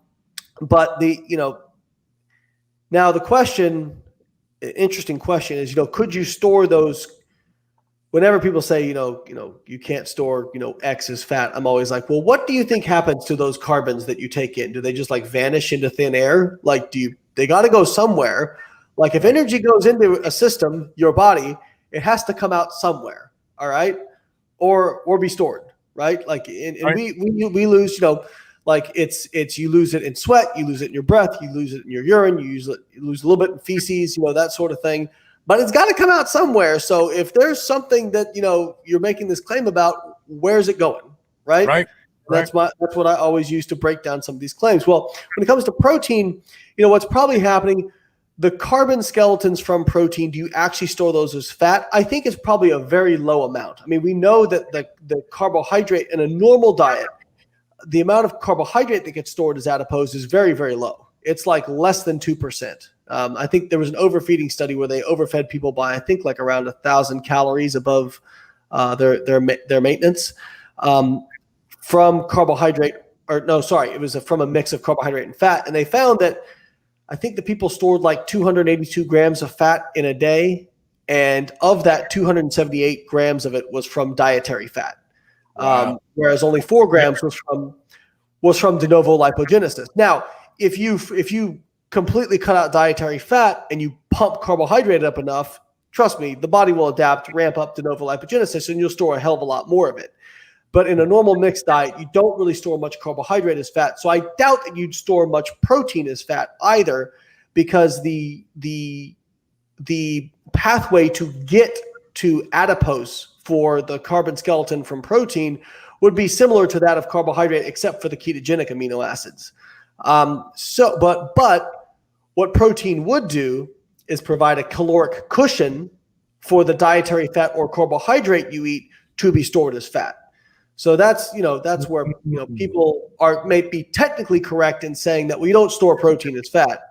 [SPEAKER 3] now the question, interesting question is, could you store those? Whenever people say, you can't store, X is fat, I'm always like, well, what do you think happens to those carbons that you take in? Do they just vanish into thin air? They got to go somewhere. If energy goes into a system, your body, it has to come out somewhere. All right. Or be stored, right? We lose, it's you lose it in sweat, you lose it in your breath, you lose it in your urine, you lose a little bit in feces, that sort of thing. But it's got to come out somewhere. So if there's something that you're making this claim about, where's it going, right?
[SPEAKER 2] Right.
[SPEAKER 3] That's what I always use to break down some of these claims. Well, when it comes to protein, what's probably happening. The carbon skeletons from protein, do you actually store those as fat? I think it's probably a very low amount. I mean, we know that the carbohydrate in a normal diet, the amount of carbohydrate that gets stored as adipose is very, very low. It's less than 2%. I think there was an overfeeding study where they overfed people by, I think, like around 1,000 calories above their maintenance from carbohydrate. Or no, sorry, it was from a mix of carbohydrate and fat. And they found that I think the people stored like 282 grams of fat in a day. And of that, 278 grams of it was from dietary fat.
[SPEAKER 2] Wow.
[SPEAKER 3] Whereas only 4 grams was from de novo lipogenesis. Now, if you completely cut out dietary fat and you pump carbohydrate up enough, trust me, the body will adapt, ramp up de novo lipogenesis, and you'll store a hell of a lot more of it. But in a normal mixed diet, you don't really store much carbohydrate as fat. So I doubt that you'd store much protein as fat either, because the pathway to get to adipose for the carbon skeleton from protein would be similar to that of carbohydrate, except for the ketogenic amino acids. But what protein would do is provide a caloric cushion for the dietary fat or carbohydrate you eat to be stored as fat. So that's where people may be technically correct in saying that we don't store protein as fat.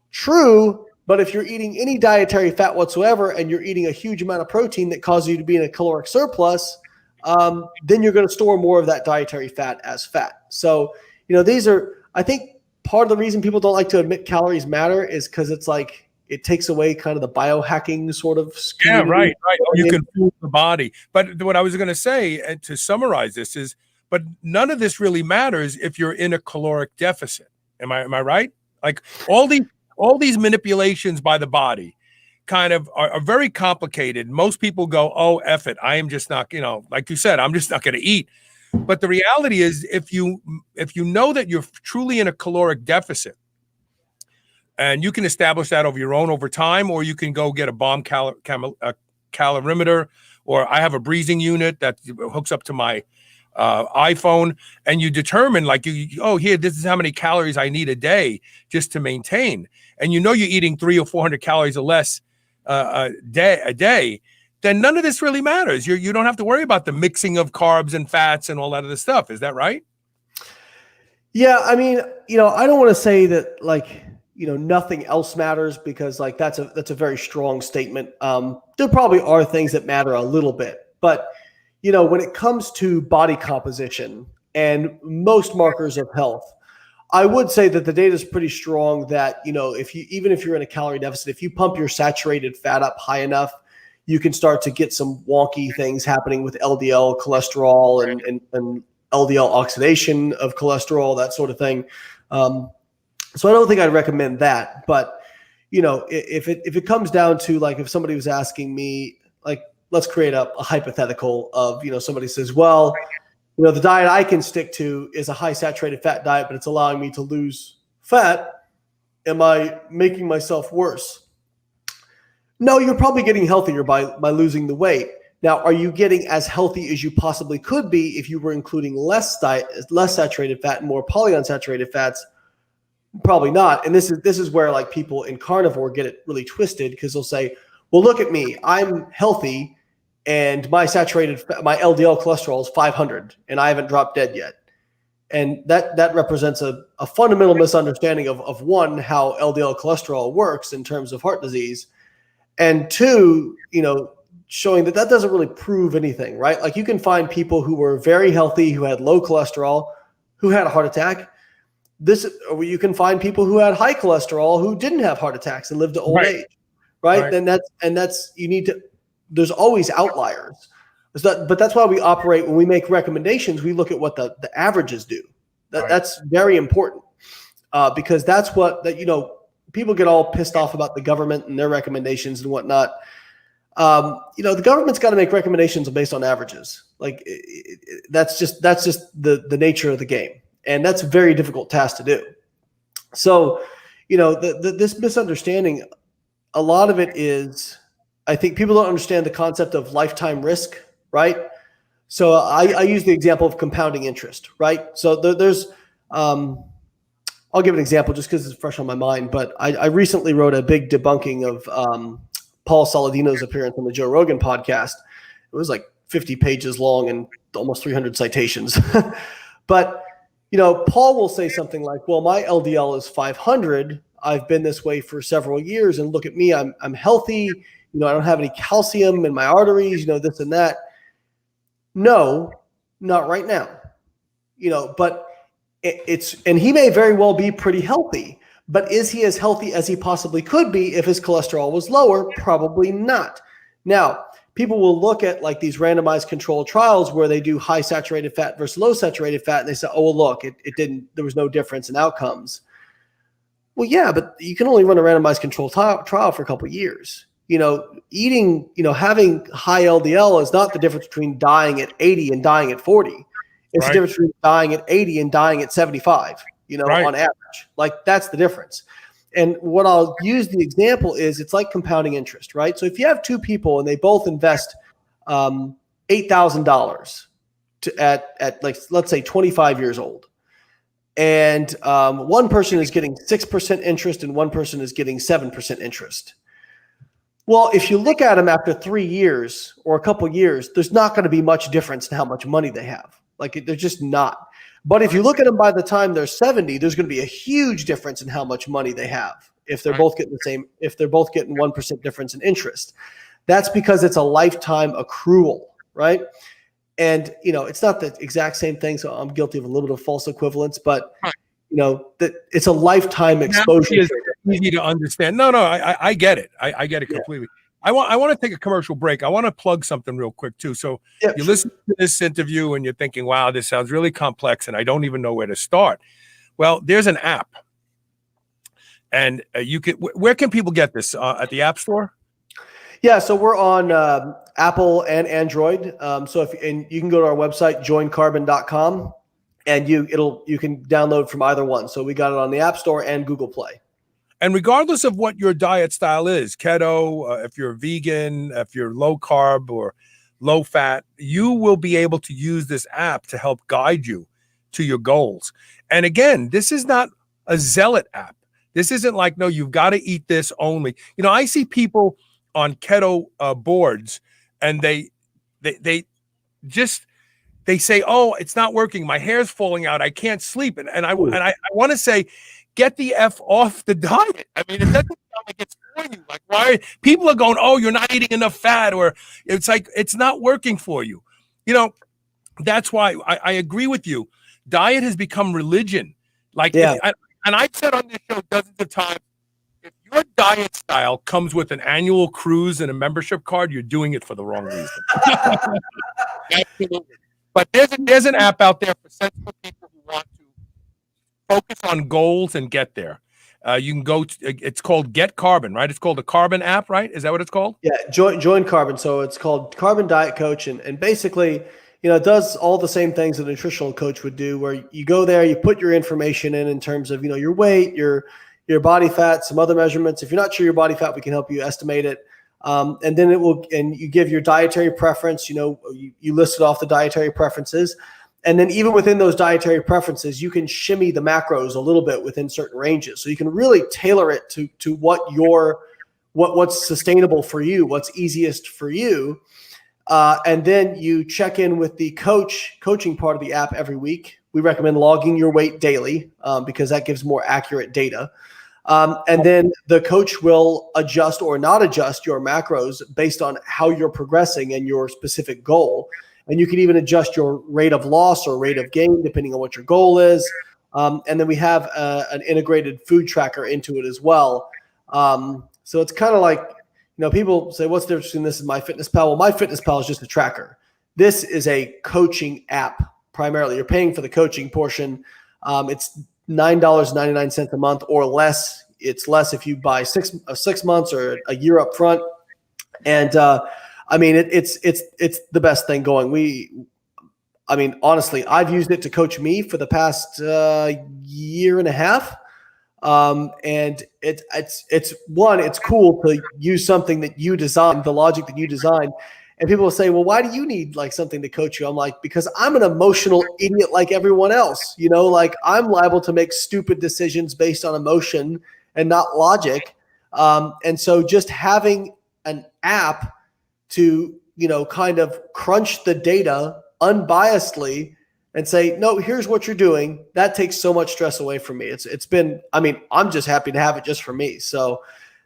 [SPEAKER 3] True, but if you're eating any dietary fat whatsoever and you're eating a huge amount of protein that causes you to be in a caloric surplus, then you're going to store more of that dietary fat as fat. So, these are, I think, part of the reason people don't like to admit calories matter is because it's like it takes away kind of the biohacking sort of.
[SPEAKER 2] Yeah, right. Oh, you can fool the body. But what I was going to say, and to summarize this, is, but none of this really matters if you're in a caloric deficit. Am I right? Like all these manipulations by the body kind of are very complicated. Most people go, oh, F it. I am just not, like you said, I'm just not going to eat. But the reality is, if you know that you're truly in a caloric deficit, and you can establish that over time, or you can go get a bomb calorimeter, or I have a breathing unit that hooks up to my iPhone, and you determine here, this is how many calories I need a day just to maintain. And you're eating 300 or 400 calories or less a day, then none of this really matters. You don't have to worry about the mixing of carbs and fats and all that other stuff. Is that right?
[SPEAKER 3] Yeah, I mean, I don't want to say that nothing else matters, because that's a very strong statement. There probably are things that matter a little bit, but when it comes to body composition and most markers of health, I would say that the data is pretty strong that, even if you're in a calorie deficit, if you pump your saturated fat up high enough, you can start to get some wonky things happening with LDL cholesterol and LDL oxidation of cholesterol, that sort of thing. So I don't think I'd recommend that. But, if it comes down to if somebody was asking me, let's create a hypothetical of, somebody says, well, the diet I can stick to is a high saturated fat diet, but it's allowing me to lose fat. Am I making myself worse? No, you're probably getting healthier by losing the weight. Now, are you getting as healthy as you possibly could be if you were including less saturated fat and more polyunsaturated fats? Probably not. And this is where people in carnivore get it really twisted, because they'll say, well, look at me, I'm healthy and my LDL cholesterol is 500 and I haven't dropped dead yet. And that represents a fundamental misunderstanding of one, how LDL cholesterol works in terms of heart disease, and two, showing that doesn't really prove anything, right? You can find people who were very healthy, who had low cholesterol, who had a heart attack. Or you can find people who had high cholesterol who didn't have heart attacks and lived to old age, right? There's always outliers. But that's why we operate, when we make recommendations, we look at what the averages do. That's very important, because that's people get all pissed off about the government and their recommendations and whatnot. The government's got to make recommendations based on averages. That's just the nature of the game. And that's a very difficult task to do. So, this misunderstanding, a lot of it is, I think people don't understand the concept of lifetime risk, right? So I use the example of compounding interest, right? So there's, I'll give an example just because it's fresh on my mind, but I recently wrote a big debunking of Paul Saladino's appearance on the Joe Rogan podcast. It was 50 pages long and almost 300 citations. But Paul will say something like, well, my LDL is 500. I've been this way for several years, and look at me, I'm healthy. I don't have any calcium in my arteries, this and that. No, not right now. But and he may very well be pretty healthy, but is he as healthy as he possibly could be if his cholesterol was lower? Probably not. Now, people will look at like these randomized controlled trials where they do high saturated fat versus low saturated fat, and they say, oh, well, look, there was no difference in outcomes. Well, yeah, but you can only run a randomized controlled trial for a couple of years. Eating, having high LDL is not the difference between dying at 80 and dying at 40. It's the difference between dying at 80 and dying at 75, on average. Like, that's the difference. And what I'll use the example is it's like compounding interest, right? So if you have two people and they both invest $8,000 at like, let's say 25 years old, and one person is getting 6% interest and one person is getting 7% interest. Well, if you look at them after 3 years or a couple of years, there's not going to be much difference in how much money they have. Like, they're just not. But if you look at them by the time they're 70, there's going to be a huge difference in how much money they have if they're both getting if they're both getting 1% difference in interest. That's because it's a lifetime accrual, right? And, it's not the exact same thing, so I'm guilty of a little bit of false equivalence, but, that it's a lifetime exposure.
[SPEAKER 2] It's easy to understand. No, I get it. I get it completely. I want to take a commercial break. I want to plug something real quick too. So you listen to this interview and you're thinking, wow, this sounds really complex and I don't even know where to start. Well, there's an app, and where can people get this? At the App Store?
[SPEAKER 3] Yeah, so we're on Apple and Android. So you can go to our website, joincarbon.com, and you can download from either one. So we got it on the App Store and Google Play.
[SPEAKER 2] And regardless of what your diet style is, keto, if you're vegan, if you're low carb or low fat, you will be able to use this app to help guide you to your goals. And again, this is not a zealot app. This isn't like, no, you've got to eat this only. I see people on keto boards, and they say, oh, it's not working. My hair's falling out. I can't sleep. And I want to say, get the F off the diet. I mean, it doesn't sound like it's for you. Like, why people are going, oh, you're not eating enough fat, or it's like, it's not working for you. That's why I agree with you. Diet has become religion. Like, and I've said on this show dozens of times, if your diet style comes with an annual cruise and a membership card, you're doing it for the wrong reason. Absolutely. But there's an app out there for sensible people who want to focus on goals and get there. You can go it's called Get Carbon, right? It's called a Carbon app, right? Is that what it's called?
[SPEAKER 3] Yeah, join Carbon. So it's called Carbon Diet Coach. And basically, it does all the same things a nutritional coach would do, where you go there, you put your information in terms of, your weight, your body fat, some other measurements. If you're not sure your body fat, we can help you estimate it. And then you give your dietary preference, you listed off the dietary preferences. And then even within those dietary preferences, you can shimmy the macros a little bit within certain ranges. So you can really tailor it to what's sustainable for you, what's easiest for you. And then you check in with the coaching part of the app every week. We recommend logging your weight daily because that gives more accurate data. And then the coach will adjust or not adjust your macros based on how you're progressing and your specific goal. And you can even adjust your rate of loss or rate of gain depending on what your goal is. And then we have an integrated food tracker into it as well. So it's kind of like, people say, what's the difference between this and MyFitnessPal? Well, MyFitnessPal is just a tracker. This is a coaching app primarily. You're paying for the coaching portion. It's $9.99 a month or less. It's less if you buy 6 months or a year up front. And it's the best thing going. Honestly, I've used it to coach me for the past year and a half. And it's cool to use something that you designed, the logic that you designed. And people will say, well, why do you need something to coach you? I'm like, because I'm an emotional idiot like everyone else, I'm liable to make stupid decisions based on emotion and not logic. And so just having an app to, kind of crunch the data unbiasedly and say, no, here's what you're doing. That takes so much stress away from me. It's been, I mean, I'm just happy to have it just for me. So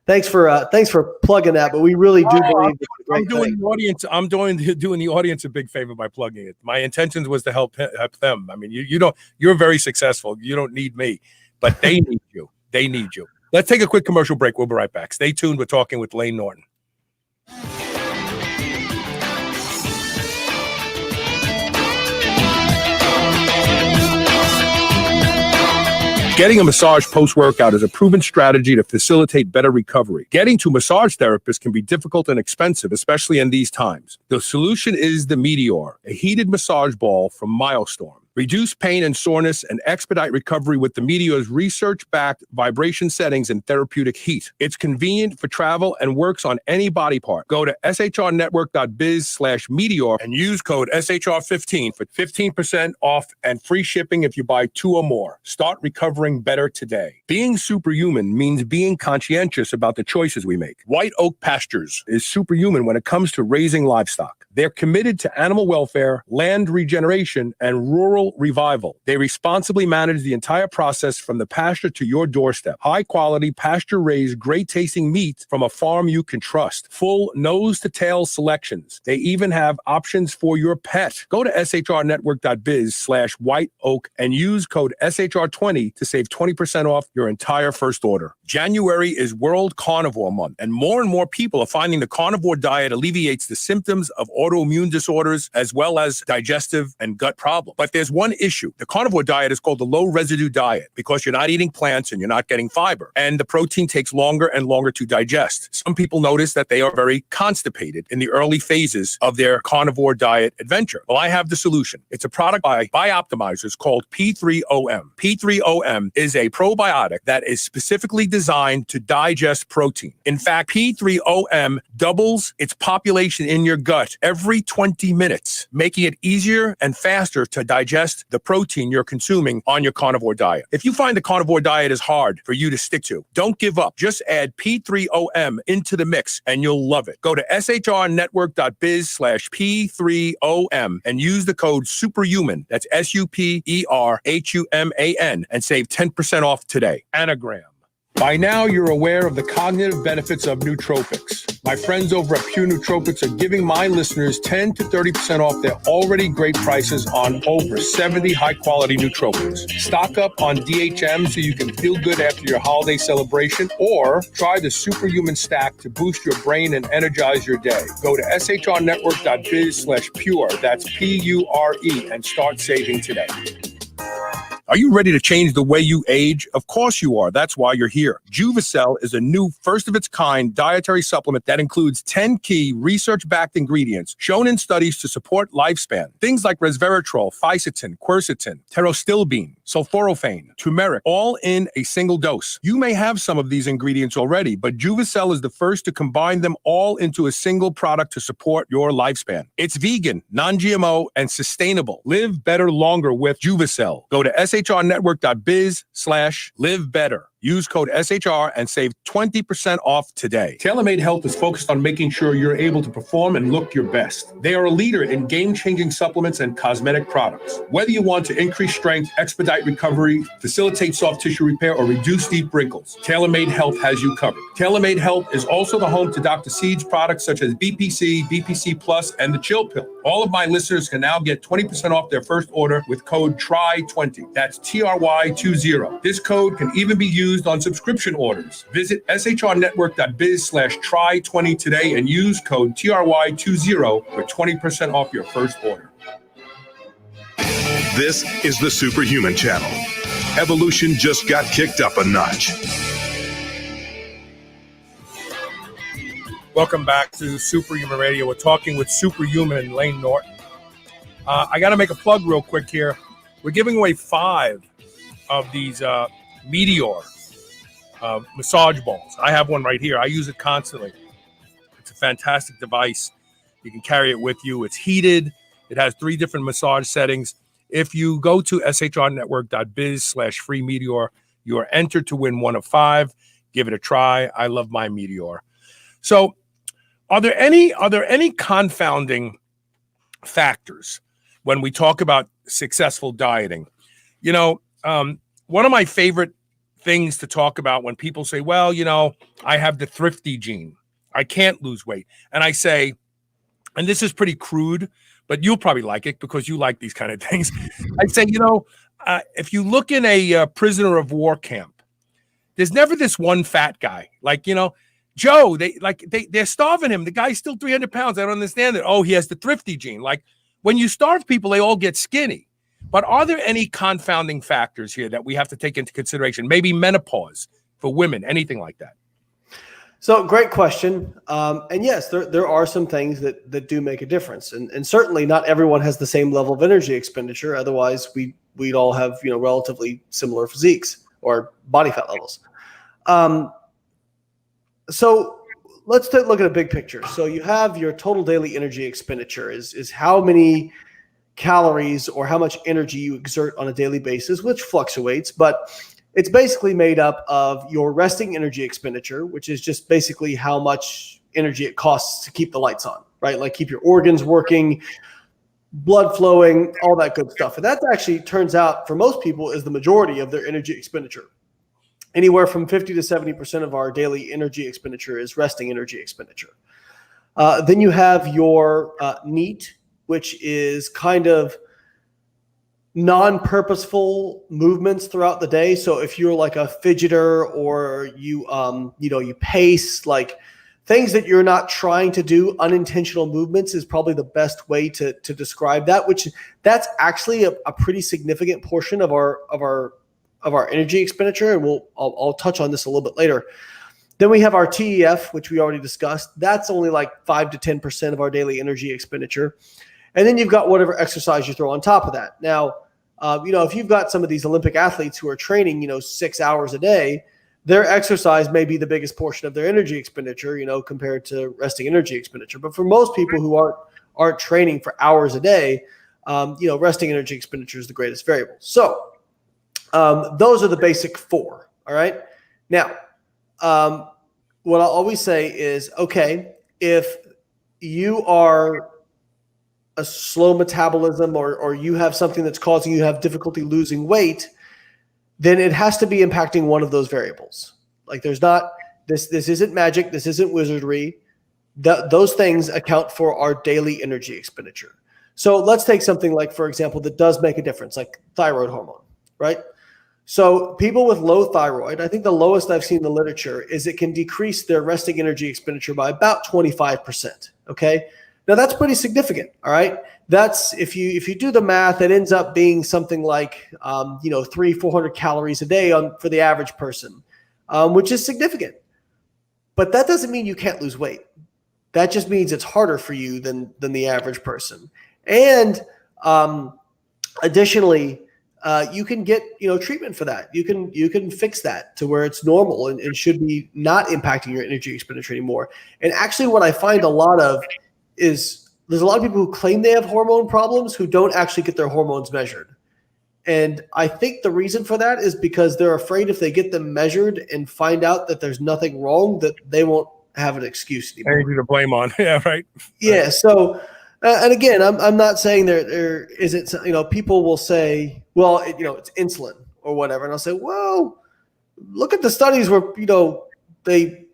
[SPEAKER 3] thanks for plugging that. But we really do believe it's a great
[SPEAKER 2] I'm doing
[SPEAKER 3] thing.
[SPEAKER 2] the audience. I'm doing the audience a big favor by plugging it. My intentions was to help them. I mean, you're very successful. You don't need me, but they need you. They need you. Let's take a quick commercial break. We'll be right back. Stay tuned. We're talking with Layne Norton. Getting a massage post-workout is a proven strategy to facilitate better recovery. Getting to massage therapists can be difficult and expensive, especially in these times. The solution is the Meteor, a heated massage ball from Milestorm. Reduce pain and soreness and expedite recovery with the Meteor's research-backed vibration settings and therapeutic heat. It's convenient for travel and works on any body part. Go to shrnetwork.biz/Meteor and use code SHR15 for 15% off and free shipping if you buy 2 or more. Start recovering better today. Being superhuman means being conscientious about the choices we make. White Oak Pastures is superhuman when it comes to raising livestock. They're committed to animal welfare, land regeneration, and rural revival. They responsibly manage the entire process from the pasture to your doorstep. High-quality, pasture-raised, great-tasting meat from a farm you can trust. Full nose-to-tail selections. They even have options for your pet. Go to shrnetwork.biz/whiteoak and use code SHR20 to save 20% off your entire first order. January is World Carnivore Month, and more people are finding the carnivore diet alleviates the symptoms of autoimmune disorders as well as digestive and gut problems. But there's one issue. The carnivore diet is called the low residue diet because you're not eating plants and you're not getting fiber. And the protein takes longer and longer to digest. Some people notice that they are very constipated in the early phases of their carnivore diet adventure. Well, I have the solution. It's a product by Bioptimizers called P3OM. P3OM is a probiotic that is specifically designed to digest protein. In fact, P3OM doubles its population in your gut every 20 minutes, making it easier and faster to digest the protein you're consuming on your carnivore diet. If you find the carnivore diet is hard for you to stick to, don't give up. Just add P3OM into the mix and you'll love it. Go to shrnetwork.biz/P3OM and use the code SUPERHUMAN, that's SUPERHUMAN, and save 10% off today. Anagram. By now, you're aware of the cognitive benefits of nootropics. My friends over at Pure Nootropics are giving my listeners 10 to 30% off their already great prices on over 70 high-quality nootropics. Stock up on DHM so you can feel good after your holiday celebration, or try the Superhuman Stack to boost your brain and energize your day. Go to shrnetwork.biz/pure, that's PURE, and start saving today. Are you ready to change the way you age? Of course you are. That's why you're here. Juvicel is a new first-of-its-kind dietary supplement that includes 10 key research-backed ingredients shown in studies to support lifespan. Things like resveratrol, fisetin, quercetin, pterostilbene, sulforaphane, turmeric, all in a single dose. You may have some of these ingredients already, but Juvicel is the first to combine them all into a single product to support your lifespan. It's vegan, non-GMO, and sustainable. Live better longer with Juvicel. Go to shrnetwork.biz/live better. Use code SHR and save 20% off today. TaylorMade Health is focused on making sure you're able to perform and look your best. They are a leader in game-changing supplements and cosmetic products. Whether you want to increase strength, expedite recovery, facilitate soft tissue repair, or reduce deep wrinkles, TaylorMade Health has you covered. TaylorMade Health is also the home to Dr. Seed's products such as BPC, BPC Plus, and the Chill Pill. All of my listeners can now get 20% off their first order with code TRY20. That's TRY20. This code can even be used on subscription orders. Visit shrnetwork.biz/try20 today and use code TRY20 for 20% off your first order.
[SPEAKER 1] This is the Superhuman Channel. Evolution just got kicked up a notch.
[SPEAKER 2] Welcome back to Superhuman Radio. We're talking with Superhuman and Layne Norton. I got to make a plug real quick here. We're giving away 5 of these Meteor massage balls. I have one right here. I use it constantly. It's a fantastic device. You can carry it with you. It's heated. It has 3 different massage settings. If you go to shrnetwork.biz/free Meteor, you are entered to win 1 of 5. Give it a try. I love my Meteor. So, are there any confounding factors when we talk about successful dieting. One of my favorite things to talk about when people say, well, I have the thrifty gene. I can't lose weight. And I say, and this is pretty crude, but you'll probably like it because you like these kind of things. I say, if you look in a prisoner of war camp, there's never this one fat guy. Like, Joe, they're starving him. The guy's still 300 pounds. I don't understand it. Oh, he has the thrifty gene. Like, when you starve people, they all get skinny. But are there any confounding factors here that we have to take into consideration? Maybe menopause for women, anything like that?
[SPEAKER 3] So great question. And yes, there are some things that do make a difference. And certainly not everyone has the same level of energy expenditure. Otherwise, we'd all have, relatively similar physiques or body fat levels. So let's look at a big picture. So you have your total daily energy expenditure is how many calories or how much energy you exert on a daily basis, which fluctuates, but it's basically made up of your resting energy expenditure, which is just basically how much energy it costs to keep the lights on, right? Like keep your organs working, blood flowing, all that good stuff. And that actually turns out for most people is the majority of their energy expenditure. Anywhere from 50 to 70% of our daily energy expenditure is resting energy expenditure. Then you have your NEAT, which is kind of non-purposeful movements throughout the day. So if you're like a fidgeter or you pace, like things that you're not trying to do, unintentional movements is probably the best way to describe that, which that's actually a pretty significant portion of our energy expenditure. And I'll touch on this a little bit later. Then we have our TEF, which we already discussed. That's only like 5 to 10% of our daily energy expenditure. And then you've got whatever exercise you throw on top of that. Now, if you've got some of these Olympic athletes who are training, 6 hours a day, their exercise may be the biggest portion of their energy expenditure, compared to resting energy expenditure. But for most people who aren't training for hours a day, resting energy expenditure is the greatest variable. So those are the basic four. All right. Now, what I'll always say is, okay, if you are a slow metabolism or you have something that's causing you to have difficulty losing weight, then it has to be impacting one of those variables. Like there's not, this isn't magic. This isn't wizardry. Those things account for our daily energy expenditure. So let's take something like, for example, that does make a difference, like thyroid hormone, right? So people with low thyroid, I think the lowest I've seen in the literature is it can decrease their resting energy expenditure by about 25%. Okay. Now that's pretty significant. All right. That's if you do the math, it ends up being something like 300-400 calories a day for the average person, which is significant. But that doesn't mean you can't lose weight. That just means it's harder for you than the average person. And additionally, you can get treatment for that. You can fix that to where it's normal and should be not impacting your energy expenditure anymore. And actually, what I find a lot of is there's a lot of people who claim they have hormone problems who don't actually get their hormones measured. And I think the reason for that is because they're afraid if they get them measured and find out that there's nothing wrong, that they won't have an excuse anymore.
[SPEAKER 2] Anything to blame on. Yeah, right.
[SPEAKER 3] Yeah. So, and again, I'm not saying there isn't, people will say, well, it's insulin or whatever. And I'll say, well, look at the studies where, they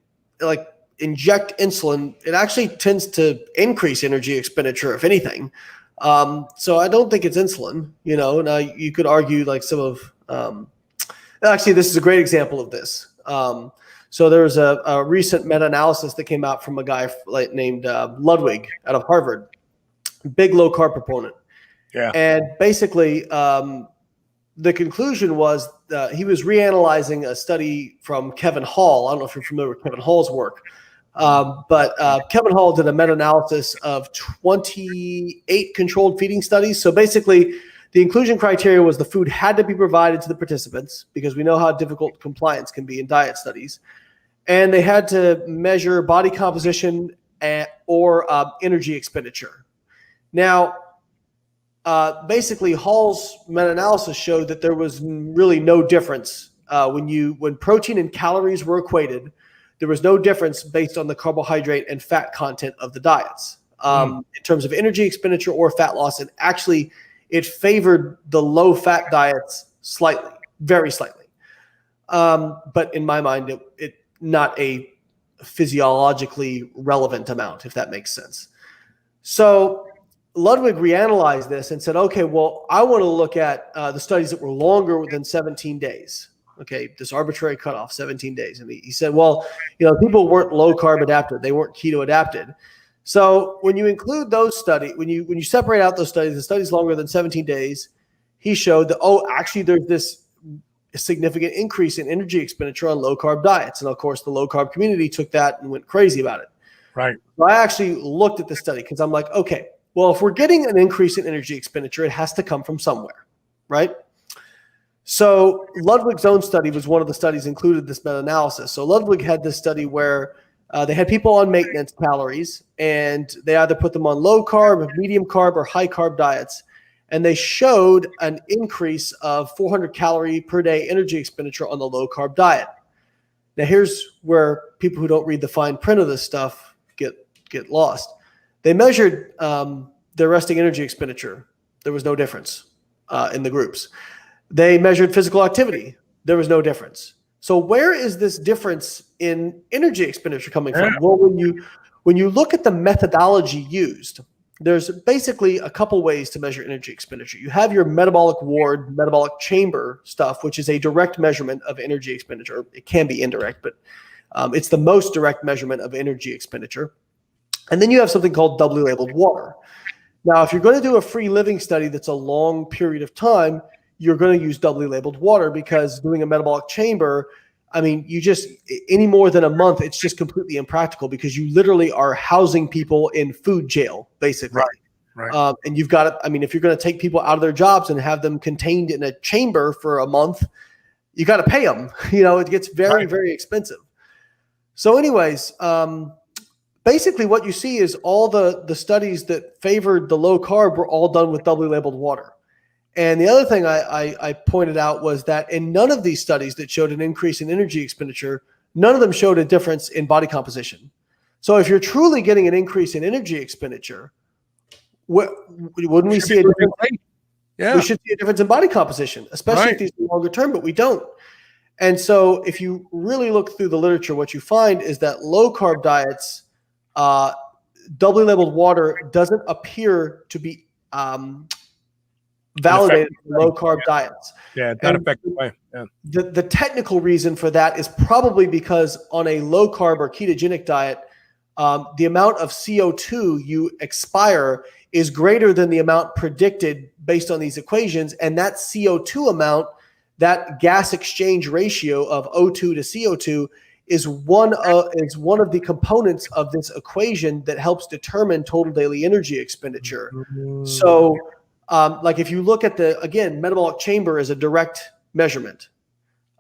[SPEAKER 3] like inject insulin. It actually tends to increase energy expenditure, if anything. So I don't think it's insulin, now you could argue like some of, actually, this is a great example of this. So there was a recent meta-analysis that came out from a guy named Ludwig out of Harvard, big low carb proponent.
[SPEAKER 2] Yeah.
[SPEAKER 3] And basically, the conclusion was he was reanalyzing a study from Kevin Hall. I don't know if you're familiar with Kevin Hall's work. But Kevin Hall did a meta-analysis of 28 controlled feeding studies. So basically, the inclusion criteria was the food had to be provided to the participants because we know how difficult compliance can be in diet studies. And they had to measure body composition or energy expenditure. Now, basically, Hall's meta-analysis showed that there was really no difference when protein and calories were equated. There was no difference based on the carbohydrate and fat content of the diets in terms of energy expenditure or fat loss. And actually, it favored the low-fat diets slightly, very slightly. But in my mind, it not a physiologically relevant amount, if that makes sense. So Ludwig reanalyzed this and said, okay, well, I want to look at the studies that were longer than 17 days. Okay, this arbitrary cutoff, 17 days. And he said, well, people weren't low carb adapted. They weren't keto adapted. So when you include those studies, when you separate out those studies, the studies longer than 17 days, he showed that, actually there's this significant increase in energy expenditure on low carb diets. And of course, the low carb community took that and went crazy about it.
[SPEAKER 2] Right.
[SPEAKER 3] So I actually looked at the study because I'm like, okay, well, if we're getting an increase in energy expenditure, it has to come from somewhere, right? So Ludwig's own study was one of the studies included this meta-analysis. So Ludwig had this study where they had people on maintenance calories, and they either put them on low carb, medium carb, or high carb diets. And they showed an increase of 400 calorie per day energy expenditure on the low carb diet. Now, here's where people who don't read the fine print of this stuff get lost. They measured their resting energy expenditure. There was no difference in the groups. They measured physical activity. There was no difference. So where is this difference in energy expenditure coming from? Well, when you look at the methodology used, there's basically a couple ways to measure energy expenditure. You have your metabolic ward, metabolic chamber stuff, which is a direct measurement of energy expenditure. It can be indirect, but it's the most direct measurement of energy expenditure. And then you have something called doubly labeled water. Now, if you're going to do a free living study that's a long period of time, you're going to use doubly labeled water, because doing a metabolic chamber, I mean, any more than a month, it's just completely impractical, because you literally are housing people in food jail, basically.
[SPEAKER 2] Right.
[SPEAKER 3] And you've got to, I mean, if you're going to take people out of their jobs and have them contained in a chamber for a month, you got to pay them. It gets very, very expensive. So anyways, basically what you see is all the studies that favored the low carb were all done with doubly labeled water. And the other thing I pointed out was that in none of these studies that showed an increase in energy expenditure, none of them showed a difference in body composition. So if you're truly getting an increase in energy expenditure, wouldn't we see a difference?
[SPEAKER 2] Yeah.
[SPEAKER 3] We should see a difference in body composition, especially if these are longer term, but we don't. And so if you really look through the literature, what you find is that low carb diets, doubly labeled water doesn't appear to be validated in low carb diets.
[SPEAKER 2] Yeah, not effective way. Yeah.
[SPEAKER 3] The technical reason for that is probably because on a low carb or ketogenic diet, the amount of CO2 you expire is greater than the amount predicted based on these equations. And that CO2 amount, that gas exchange ratio of O2 to CO2, is one of the components of this equation that helps determine total daily energy expenditure. So like if you look at again, metabolic chamber is a direct measurement.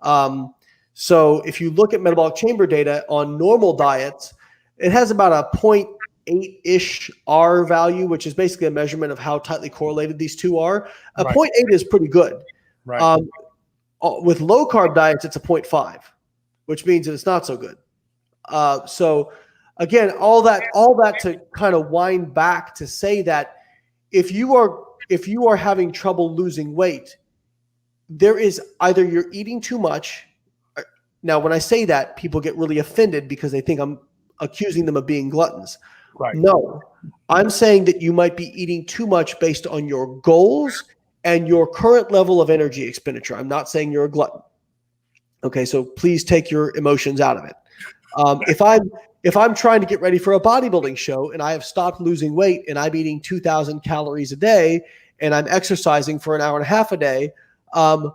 [SPEAKER 3] So if you look at metabolic chamber data on normal diets, it has about a 0.8-ish R value, which is basically a measurement of how tightly correlated these two are. A 0.8 is pretty good.
[SPEAKER 2] Right.
[SPEAKER 3] With low carb diets, it's a 0.5, which means that it's not so good. So again, all that to kind of wind back to say that if you are having trouble losing weight, there is either you're eating too much. Now, when I say that, people get really offended because they think I'm accusing them of being gluttons.
[SPEAKER 2] Right.
[SPEAKER 3] No, I'm saying that you might be eating too much based on your goals and your current level of energy expenditure. I'm not saying you're a glutton. Okay, so please take your emotions out of it. If I'm trying to get ready for a bodybuilding show and I have stopped losing weight and I'm eating 2,000 calories a day and I'm exercising for an hour and a half a day, I'm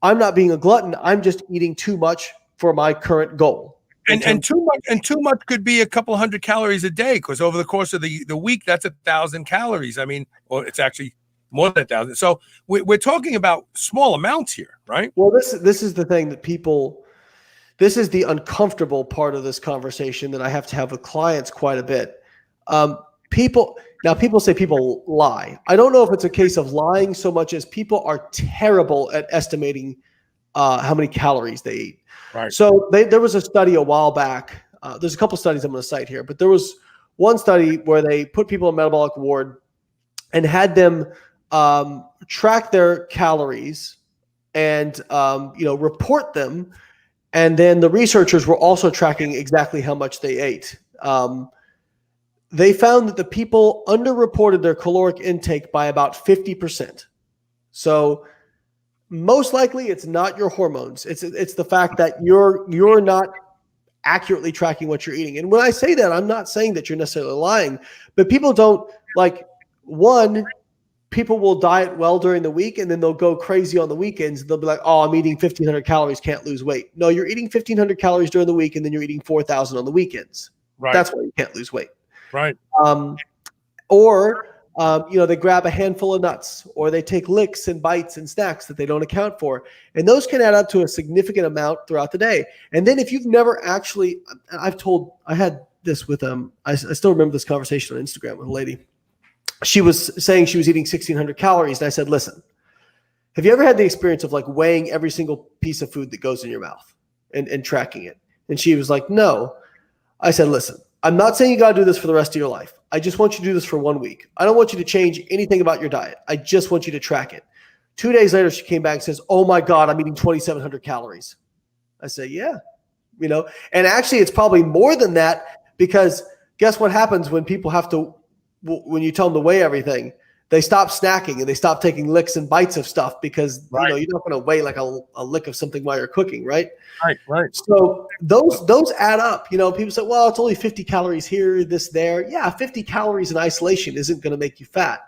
[SPEAKER 3] not being a glutton. I'm just eating too much for my current goal.
[SPEAKER 2] And too much could be a couple hundred calories a day, because over the course of the week, that's 1,000 calories. I mean, or it's actually more than 1,000. So we're talking about small amounts here, right?
[SPEAKER 3] Well, this is the thing that this is the uncomfortable part of this conversation that I have to have with clients quite a bit. People say people lie. I don't know if it's a case of lying so much as people are terrible at estimating how many calories they eat.
[SPEAKER 2] Right.
[SPEAKER 3] So there was a study a while back. There's a couple studies I'm going to cite here, but there was one study where they put people in metabolic ward and had them track their calories and report them. And then the researchers were also tracking exactly how much they ate. They found that the people underreported their caloric intake by about 50%. So most likely it's not your hormones. It's the fact that you're not accurately tracking what you're eating. And when I say that, I'm not saying that you're necessarily lying, but people don't people will diet well during the week and then they'll go crazy on the weekends. They'll be like, oh, I'm eating 1,500 calories, can't lose weight. No, you're eating 1,500 calories during the week and then you're eating 4,000 on the weekends.
[SPEAKER 2] Right.
[SPEAKER 3] That's why you can't lose weight.
[SPEAKER 2] Right.
[SPEAKER 3] They grab a handful of nuts or they take licks and bites and snacks that they don't account for. And those can add up to a significant amount throughout the day. And then if you've never actually, I had this with, I still remember this conversation on Instagram with a lady. She was saying she was eating 1,600 calories. And I said, listen, have you ever had the experience of like weighing every single piece of food that goes in your mouth and tracking it? And she was like, no. I said, listen, I'm not saying you got to do this for the rest of your life. I just want you to do this for 1 week. I don't want you to change anything about your diet. I just want you to track it. 2 days later, she came back and says, oh my God, I'm eating 2,700 calories. I said, yeah, and actually it's probably more than that because guess what happens when people when you tell them to weigh everything, they stop snacking and they stop taking licks and bites of stuff because you're not going to weigh like a lick of something while you're cooking, right?
[SPEAKER 2] Right.
[SPEAKER 3] So those add up. People say, well, it's only 50 calories here, this, there. Yeah, 50 calories in isolation isn't going to make you fat.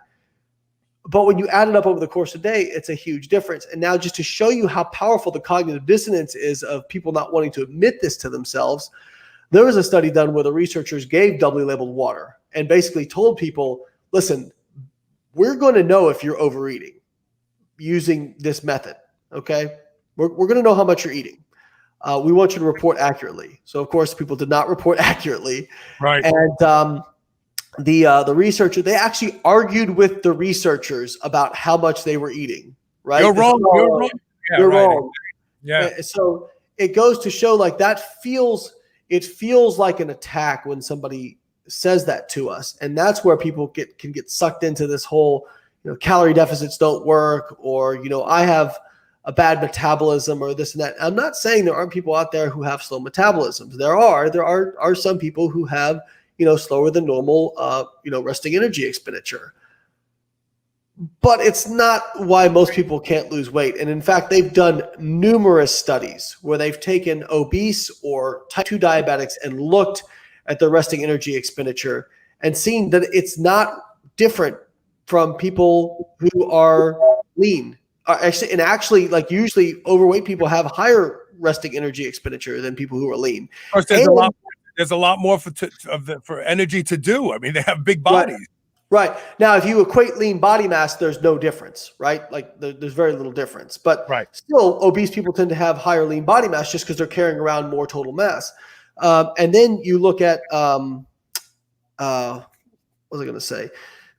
[SPEAKER 3] But when you add it up over the course of the day, it's a huge difference. And now just to show you how powerful the cognitive dissonance is of people not wanting to admit this to themselves, there was a study done where the researchers gave doubly labeled water and basically told people, listen, we're going to know if you're overeating using this method, okay? We're going to know how much you're eating. We want you to report accurately. So, of course, people did not report accurately.
[SPEAKER 2] Right.
[SPEAKER 3] And the researcher, they actually argued with the researchers about how much they were eating, right?
[SPEAKER 2] You're wrong. You're wrong. Yeah,
[SPEAKER 3] you're
[SPEAKER 2] right.
[SPEAKER 3] wrong.
[SPEAKER 2] Yeah.
[SPEAKER 3] So it goes to show like it feels like an attack when somebody says that to us. And that's where people can get sucked into this whole, calorie deficits don't work, or, I have a bad metabolism or this and that. I'm not saying there aren't people out there who have slow metabolisms. There are some people who have, slower than normal, resting energy expenditure. But it's not why most people can't lose weight. And in fact, they've done numerous studies where they've taken obese or type 2 diabetics and looked at their resting energy expenditure and seen that it's not different from people who are lean. Actually, like usually overweight people have higher resting energy expenditure than people who are lean.
[SPEAKER 2] Of course, there's a lot more for energy to do. I mean, they have big bodies.
[SPEAKER 3] Right. Now, if you equate lean body mass, there's no difference, right? Like there's very little difference. But still, obese people tend to have higher lean body mass just because they're carrying around more total mass. And then you look at what was I going to say?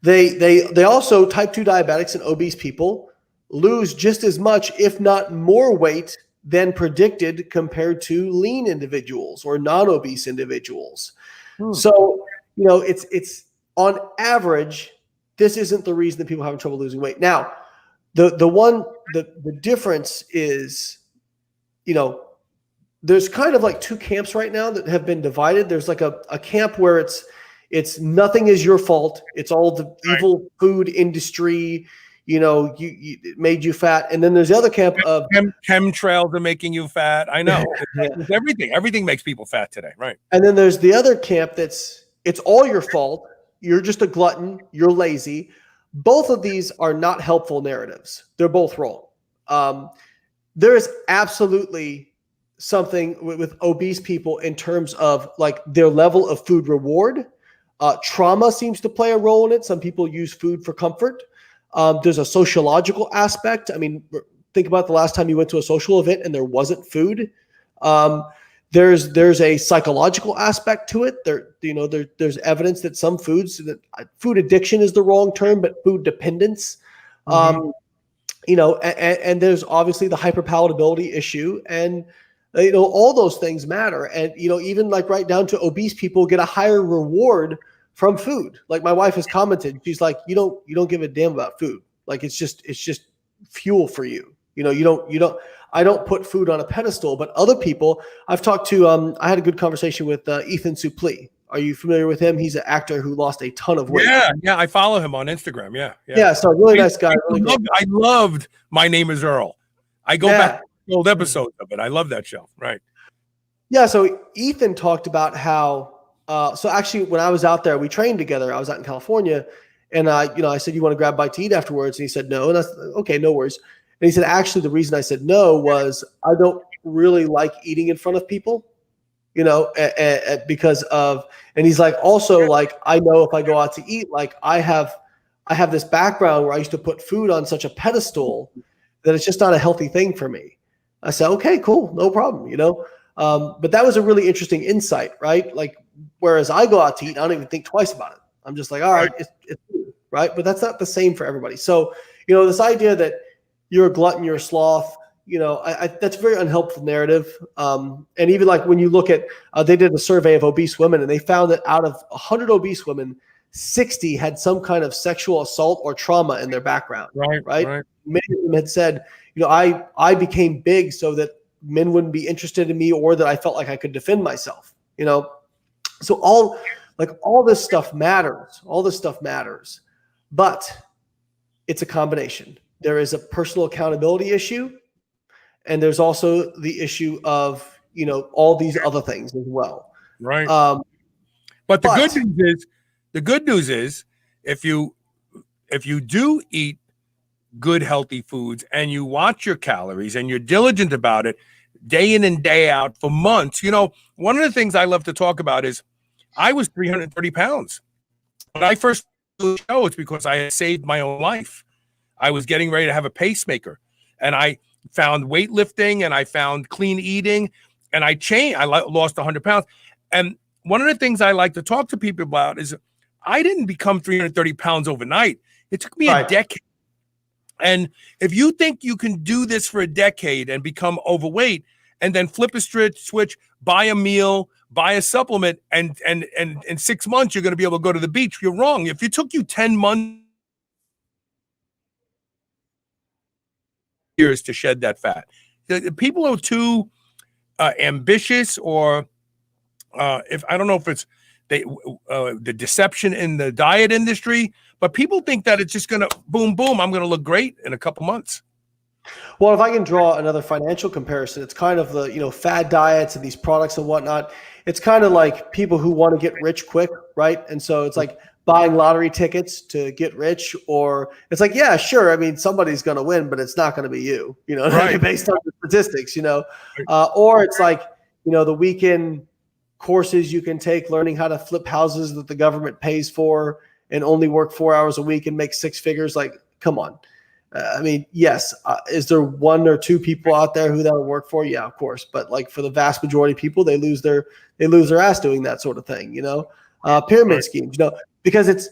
[SPEAKER 3] They also, type 2 diabetics and obese people lose just as much, if not more weight than predicted compared to lean individuals or non-obese individuals. So, it's on average, this isn't the reason that people are having trouble losing weight. Now, the difference is, there's kind of like two camps right now that have been divided. There's like a camp where it's nothing is your fault. It's all the evil food industry, you made you fat. And then there's the other camp of
[SPEAKER 2] chemtrails are making you fat. I know. It's everything makes people fat today. Right.
[SPEAKER 3] And then there's the other camp it's all your fault. You're just a glutton. You're lazy. Both of these are not helpful narratives. They're both wrong. There is absolutely something with obese people in terms of like their level of food reward. Trauma seems to play a role in it. Some people use food for comfort. There's a sociological aspect. I mean, think about the last time you went to a social event and there wasn't food. There's a psychological aspect to it. There's evidence that some foods, that food addiction is the wrong term, but food dependence. And there's obviously the hyperpalatability issue, and all those things matter. And even like right down to obese people get a higher reward from food. Like my wife has commented, she's like, you don't give a damn about food. Like it's just fuel for you. I don't put food on a pedestal, but other people I've talked to, I had a good conversation with Ethan Suplee. Are you familiar with him? He's an actor who lost a ton of weight.
[SPEAKER 2] Yeah. I follow him on Instagram.
[SPEAKER 3] Yeah. So really nice guy. Really
[SPEAKER 2] I loved My Name Is Earl. I go back to old episodes of it. I love that show. Right.
[SPEAKER 3] Yeah. So Ethan talked about how, so actually when I was out there, we trained together. I was out in California and I said, you want to grab a bite to eat afterwards? And he said, no. And that's okay. No worries. And he said, actually, the reason I said no was I don't really like eating in front of people. Because of, and he's like, also like, I know if I go out to eat, like I have this background where I used to put food on such a pedestal that it's just not a healthy thing for me. I said, okay, cool. No problem. But that was a really interesting insight, right? Like, whereas I go out to eat, I don't even think twice about it. I'm just like, all right, it's food, right? But that's not the same for everybody. So, this idea that you're a glutton, you're a sloth, that's a very unhelpful narrative. And even like when you look at, they did a survey of obese women and they found that out of 100 obese women, 60 had some kind of sexual assault or trauma in their background. Right. Many of them had said, I became big so that men wouldn't be interested in me or that I felt like I could defend myself, So all this stuff matters. All this stuff matters, but it's a combination. There is a personal accountability issue. And there's also the issue of, all these other things as well.
[SPEAKER 2] Right. But the good news is if you do eat good, healthy foods and you watch your calories and you're diligent about it day in and day out for months, one of the things I love to talk about is I was 330 pounds. When I first did the show, it's because I had saved my own life. I was getting ready to have a pacemaker and I found weightlifting and I found clean eating and I lost 100 pounds. And one of the things I like to talk to people about is I didn't become 330 pounds overnight. It took me a decade. And if you think you can do this for a decade and become overweight and then flip a switch, buy a meal, buy a supplement, and in 6 months, you're going to be able to go to the beach, you're wrong. If it took you 10 months, years to shed that fat. The people are too ambitious, or if I don't know if it's the deception in the diet industry, but people think that it's just going to boom, I'm going to look great in a couple months.
[SPEAKER 3] Well, if I can draw another financial comparison, it's kind of the fad diets and these products and whatnot. It's kind of like people who want to get rich quick, right? And so it's like buying lottery tickets to get rich, or it's like, yeah, sure. I mean, somebody's going to win, but it's not going to be you, right. Based on the statistics, or it's like, the weekend courses you can take learning how to flip houses that the government pays for and only work 4 hours a week and make six figures. Like, come on. I mean, yes. Is there one or two people out there who that would work for? Yeah, of course. But like for the vast majority of people, they lose their ass doing that sort of thing, pyramid schemes, because it's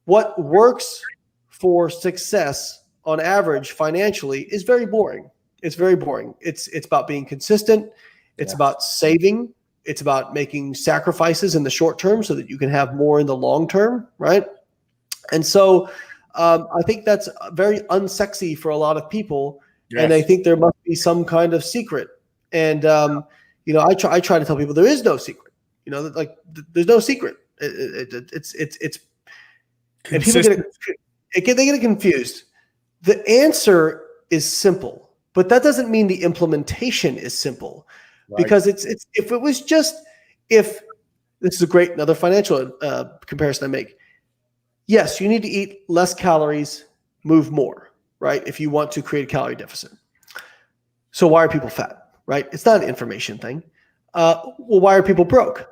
[SPEAKER 3] what works for success on average financially is very boring. It's very boring. It's about being consistent. It's about saving. It's about making sacrifices in the short term so that you can have more in the long term, right? And so I think that's very unsexy for a lot of people. Yes. And I think there must be some kind of secret. And, I try to tell people there is no secret, there's no secret. It's and people they get confused. The answer is simple, but that doesn't mean the implementation is simple. Right. Because if this is another financial comparison I make. Yes, you need to eat less calories, move more, right? If you want to create a calorie deficit. So why are people fat, right? It's not an information thing. Well, why are people broke?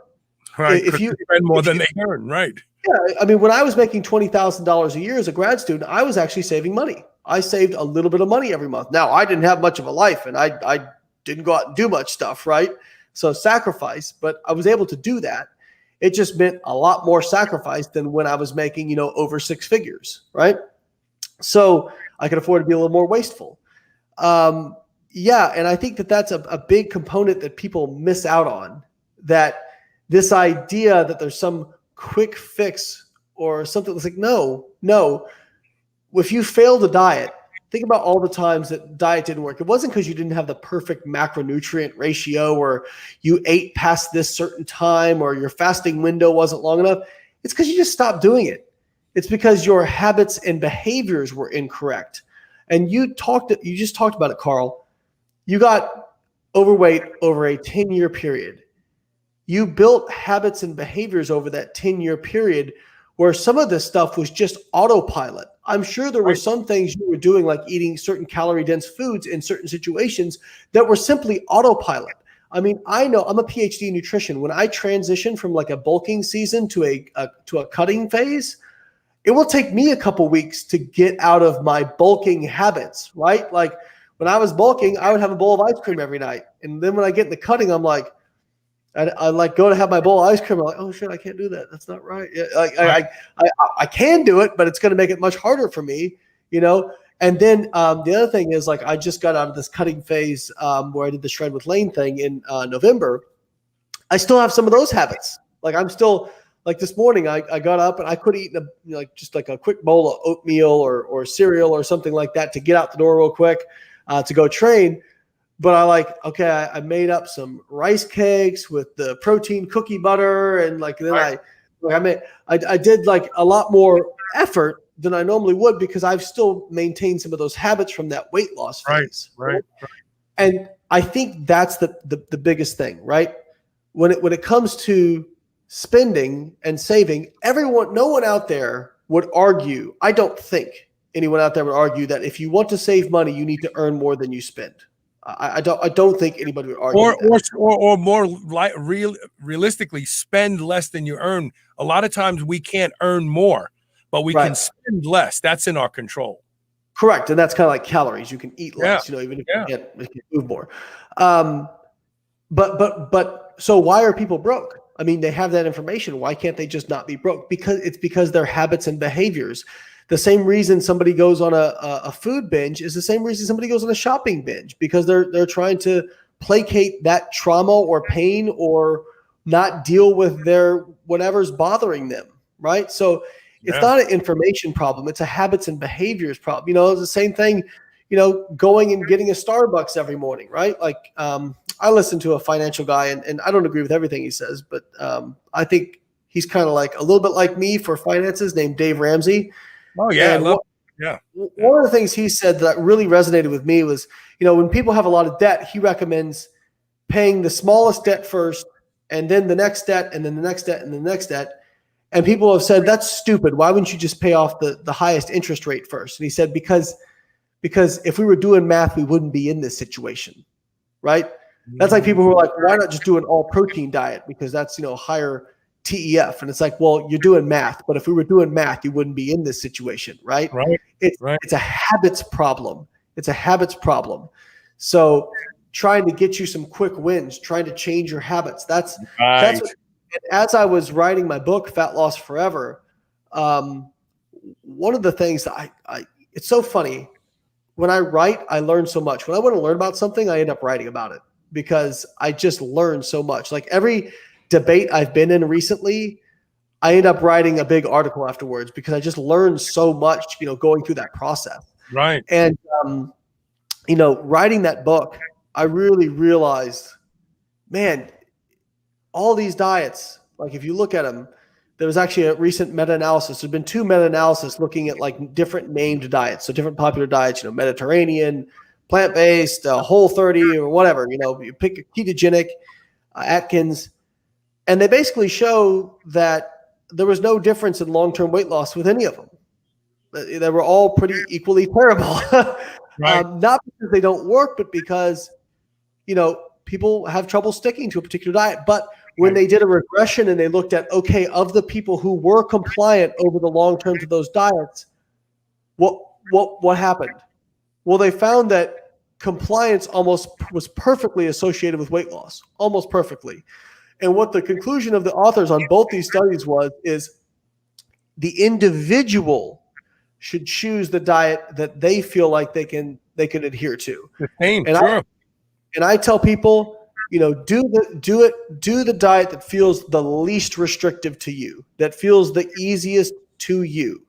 [SPEAKER 2] Right. If you spend more than they earn, right?
[SPEAKER 3] Yeah. I mean, when I was making $20,000 a year as a grad student, I was actually saving money. I saved a little bit of money every month. Now, I didn't have much of a life, and I didn't go out and do much stuff, right? So sacrifice, but I was able to do that. It just meant a lot more sacrifice than when I was making, over six figures, right? So I could afford to be a little more wasteful. And I think that's a big component that people miss out on, that this idea that there's some quick fix or something that's like, no. if you failed a diet, think about all the times that diet didn't work. It wasn't because you didn't have the perfect macronutrient ratio, or you ate past this certain time, or your fasting window wasn't long enough. It's because you just stopped doing it. It's because your habits and behaviors were incorrect. And you just talked about it, Carl. You got overweight over a 10-year period. You built habits and behaviors over that 10-year period where some of this stuff was just autopilot. I'm sure there were some things you were doing, like eating certain calorie-dense foods in certain situations, that were simply autopilot. I mean, I know I'm a Ph.D. in nutrition. When I transition from like a bulking season to a cutting phase, it will take me a couple weeks to get out of my bulking habits, right? Like when I was bulking, I would have a bowl of ice cream every night. And then when I get in the cutting, I'm like, I like go to have my bowl of ice cream. I'm like, oh shit, I can't do that. That's not right. Yeah, like I can do it, but it's going to make it much harder for me, you know? And then the other thing is, like, I just got out of this cutting phase where I did the Shred with Layne thing in November. I still have some of those habits. Like I'm still, like this morning, I got up and I could eat just like a quick bowl of oatmeal or cereal or something like that to get out the door real quick to go train. But I made up some rice cakes with the protein cookie butter, and then I did like a lot more effort than I normally would, because I've still maintained some of those habits from that weight loss phase.
[SPEAKER 2] Right.
[SPEAKER 3] And I think that's the biggest thing, right? When it comes to spending and saving, no one out there would argue. I don't think anyone out there would argue that if you want to save money, you need to earn more than you spend. I don't think anybody would argue
[SPEAKER 2] or more realistically, spend less than you earn. A lot of times we can't earn more, but we can spend less. That's in our control.
[SPEAKER 3] Correct. And that's kind of like calories. You can eat less, even if you can't move more. But so why are people broke? I mean, they have that information. Why can't they just not be broke? Because their habits and behaviors. The same reason somebody goes on a food binge is the same reason somebody goes on a shopping binge, because they're trying to placate that trauma or pain, or not deal with their whatever's bothering them, right? So it's not an information problem. It's a habits and behaviors problem. You know, it's the same thing, going and getting a Starbucks every morning, right? Like I listen to a financial guy, and I don't agree with everything he says, but I think he's kind of like a little bit like me for finances, named Dave Ramsey.
[SPEAKER 2] Oh yeah,
[SPEAKER 3] One of the things he said that really resonated with me was, when people have a lot of debt, he recommends paying the smallest debt first, and then the next debt, and then the next debt, and the next debt. And people have said, that's stupid. Why wouldn't you just pay off the highest interest rate first? And he said, because if we were doing math, we wouldn't be in this situation, right? That's like people who are like, why not just do an all protein diet? Because that's, higher TEF. And it's like, well, you're doing math, but if we were doing math, you wouldn't be in this situation, right? It's a habits problem. It's a habits problem. So trying to get you some quick wins, trying to change your habits. That's as I was writing my book, Fat Loss Forever, one of the things that it's so funny. When I write, I learn so much. When I want to learn about something, I end up writing about it, because I just learn so much. Like every debate I've been in recently, I end up writing a big article afterwards, because I just learned so much, going through that process.
[SPEAKER 2] Right.
[SPEAKER 3] And, writing that book, I really realized, man, all these diets, like if you look at them, there was actually a recent meta-analysis. There's been 2 meta-analysis looking at like different named diets. So different popular diets, Mediterranean, plant-based, Whole30 or whatever, you pick a ketogenic, Atkins. And they basically show that there was no difference in long-term weight loss with any of them. They were all pretty equally terrible.
[SPEAKER 2] Right.
[SPEAKER 3] Not because they don't work, but because, people have trouble sticking to a particular diet. But when they did a regression and they looked at, okay, of the people who were compliant over the long term to those diets, what happened? Well, they found that compliance almost was perfectly associated with weight loss, almost perfectly. And what the conclusion of the authors on both these studies is the individual should choose the diet that they feel like they can adhere to.
[SPEAKER 2] The same,
[SPEAKER 3] and
[SPEAKER 2] sure.
[SPEAKER 3] I tell people, do the diet that feels the least restrictive to you, that feels the easiest to you.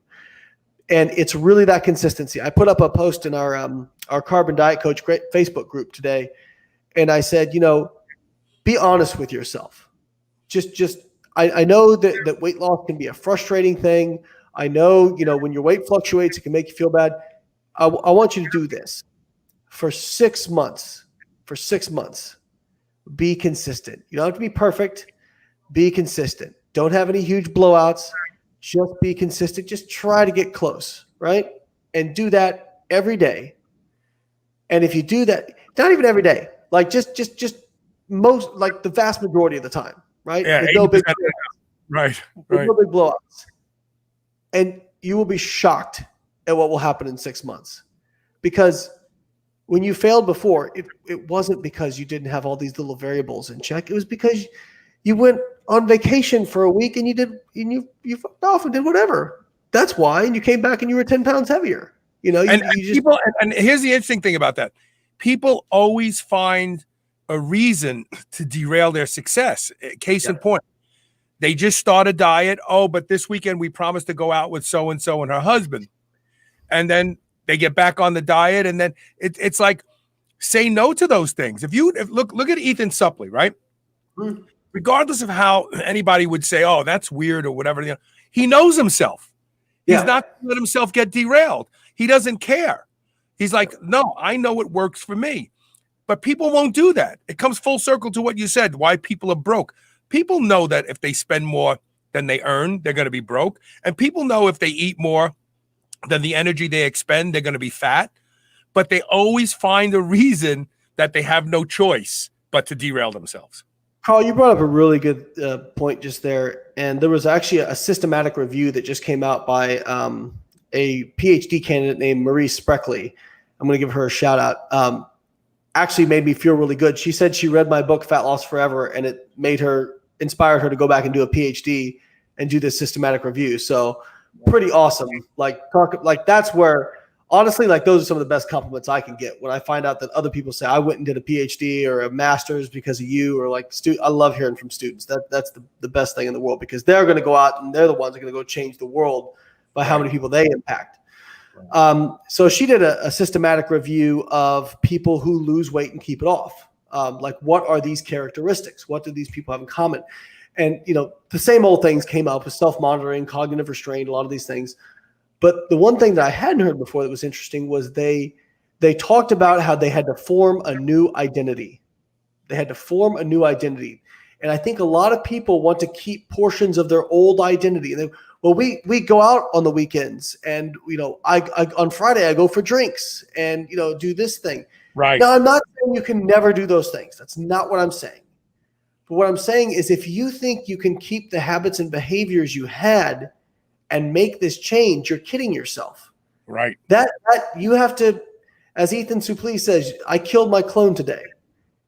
[SPEAKER 3] And it's really that consistency. I put up a post in our Carbon Diet Coach Facebook group today, and I said, be honest with yourself. I know that weight loss can be a frustrating thing. I know, when your weight fluctuates, it can make you feel bad. I want you to do this for 6 months. For 6 months, be consistent. You don't have to be perfect. Be consistent. Don't have any huge blowouts. Just be consistent. Just try to get close, right? And do that every day. And if you do that, not even every day, like just most, like the vast majority of the time, right?
[SPEAKER 2] Yeah,
[SPEAKER 3] with no big
[SPEAKER 2] right.
[SPEAKER 3] no big blowouts. And you will be shocked at what will happen in 6 months. Because when you failed before, it wasn't because you didn't have all these little variables in check. It was because you went on vacation for a week and you fucked off and did whatever. That's why. And you came back and you were 10 pounds heavier. And
[SPEAKER 2] here's the interesting thing about that. People always find a reason to derail their success. Case in point, they just start a diet. Oh, but this weekend we promised to go out with so-and-so and her husband. And then they get back on the diet. And then it's like, say no to those things. If look at Ethan Suplee, right? Mm-hmm. Regardless of how anybody would say, oh, that's weird or whatever, he knows himself. He's not going to let himself get derailed. He doesn't care. He's like, no, I know it works for me. But people won't do that. It comes full circle to what you said, why people are broke. People know that if they spend more than they earn, they're going to be broke. And people know if they eat more than the energy they expend, they're going to be fat. But they always find a reason that they have no choice but to derail themselves.
[SPEAKER 3] Carl, you brought up a really good point just there. And there was actually a systematic review that just came out by a Ph.D. candidate named Marie Spreckley. I'm going to give her a shout out. Actually made me feel really good. She said she read my book, Fat Loss Forever, and it inspired her to go back and do a Ph.D. and do this systematic review. So pretty awesome. Like that's where, honestly, like those are some of the best compliments I can get when I find out that other people say I went and did a PhD or a master's because of you, or like I love hearing from students. That's the best thing in the world, because they're going to go out and they're the ones that are going to go change the world by how many people they impact. So she did a systematic review of people who lose weight and keep it off. Like, what are these characteristics? What do these people have in common? And, the same old things came up with self-monitoring, cognitive restraint, a lot of these things. But the one thing that I hadn't heard before that was interesting was they talked about how they had to form a new identity. They had to form a new identity. And I think a lot of people want to keep portions of their old identity. And we go out on the weekends, and I on Friday I go for drinks and do this thing.
[SPEAKER 2] Right.
[SPEAKER 3] Now, I'm not saying you can never do those things. That's not what I'm saying. But what I'm saying is, if you think you can keep the habits and behaviors you had and make this change, you're kidding yourself.
[SPEAKER 2] Right.
[SPEAKER 3] That you have to, as Ethan Suplee says, I killed my clone today.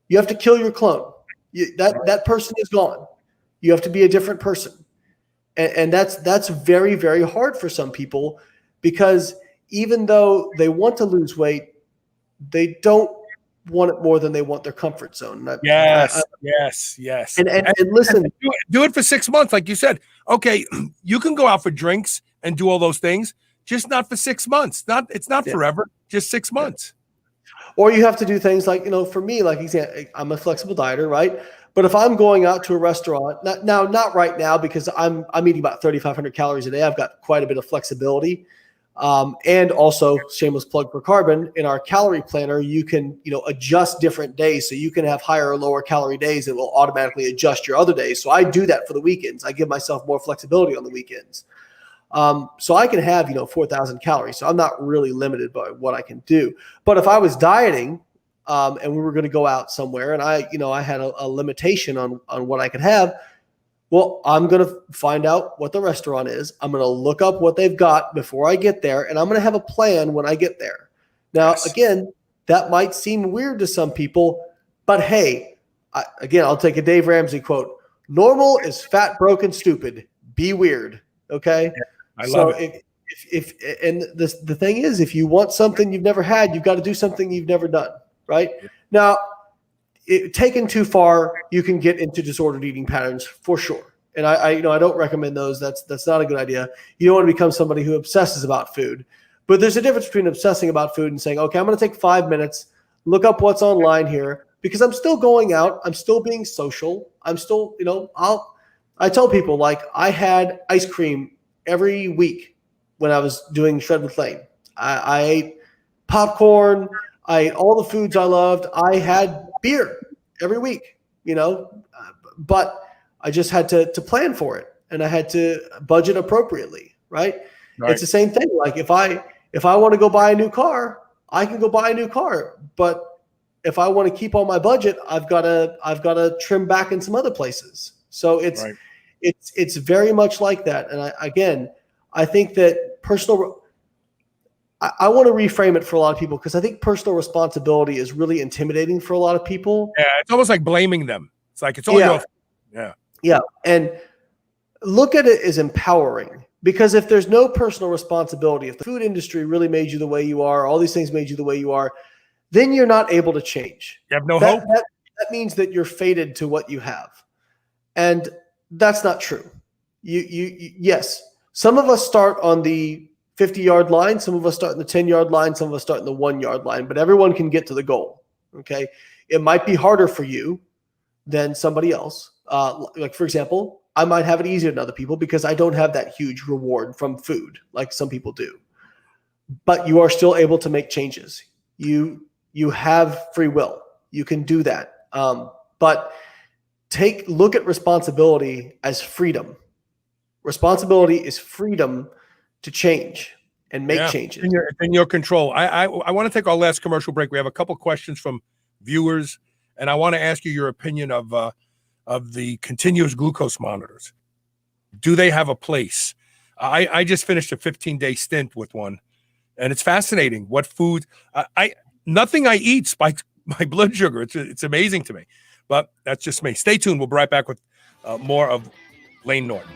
[SPEAKER 3] You have to kill your clone. That person is gone. You have to be a different person. And that's very, very hard for some people, because even though they want to lose weight, they don't want it more than they want their comfort zone.
[SPEAKER 2] Yes.
[SPEAKER 3] And listen,
[SPEAKER 2] do it for 6 months, like you said. Okay, you can go out for drinks and do all those things, just not for 6 months. It's not forever, just 6 months.
[SPEAKER 3] Or you have to do things like, for me, like I'm a flexible dieter, right? But if I'm going out to a restaurant, not right now, because I'm eating about 3,500 calories a day. I've got quite a bit of flexibility. And also, shameless plug for Carbon, in our calorie planner, you can, adjust different days. So you can have higher or lower calorie days that will automatically adjust your other days. So I do that for the weekends. I give myself more flexibility on the weekends. So I can have, 4,000 calories. So I'm not really limited by what I can do. But if I was dieting, and we were going to go out somewhere, and I had a limitation on what I could have, well, I'm going to find out what the restaurant is. I'm going to look up what they've got before I get there, and I'm going to have a plan when I get there. Now, Again, that might seem weird to some people, but hey, I'll take a Dave Ramsey quote. Normal is fat, broke, and stupid. Be weird. Okay.
[SPEAKER 2] Yeah, I love it.
[SPEAKER 3] The thing is, if you want something you've never had, you've got to do something you've never done. Right. Yeah. Now, taken too far, you can get into disordered eating patterns for sure. And I don't recommend those. That's not a good idea. You don't want to become somebody who obsesses about food. But there's a difference between obsessing about food and saying, okay, I'm going to take 5 minutes, look up what's online here, because I'm still going out. I'm still being social. I'm still, I tell people, like, I had ice cream every week when I was doing Shred with Layne. I ate popcorn. I ate all the foods I loved. I had beer every week, but I just had to plan for it, and I had to budget appropriately, right? It's the same thing. Like if I want to go buy a new car, I can go buy a new car, but if I want to keep on my budget, I've got to trim back in some other places. So it's very much like that. And I think that I want to reframe it for a lot of people, because I think personal responsibility is really intimidating for a lot of people.
[SPEAKER 2] Yeah, it's almost like blaming them. It's like it's all your fault.
[SPEAKER 3] Yeah. And look at it as empowering, because if there's no personal responsibility, if the food industry really made you the way you are, all these things made you the way you are, then you're not able to change.
[SPEAKER 2] You have no hope.
[SPEAKER 3] That means that you're fated to what you have. And that's not true. Yes, some of us start on the 50-yard line, some of us start in the 10-yard line, some of us start in the 1-yard line, but everyone can get to the goal. Okay. It might be harder for you than somebody else. Like, for example, I might have it easier than other people because I don't have that huge reward from food like some people do. But you are still able to make changes. You have free will. You can do that. But look at responsibility as freedom. Responsibility is freedom to change and make changes.
[SPEAKER 2] In your control. I want to take our last commercial break. We have a couple questions from viewers, and I want to ask you your opinion of the continuous glucose monitors. Do they have a place? I just finished a 15-day stint with one, and it's fascinating what food nothing I eat spikes my blood sugar. It's amazing to me, but that's just me. Stay tuned. We'll be right back with more of Layne Norton.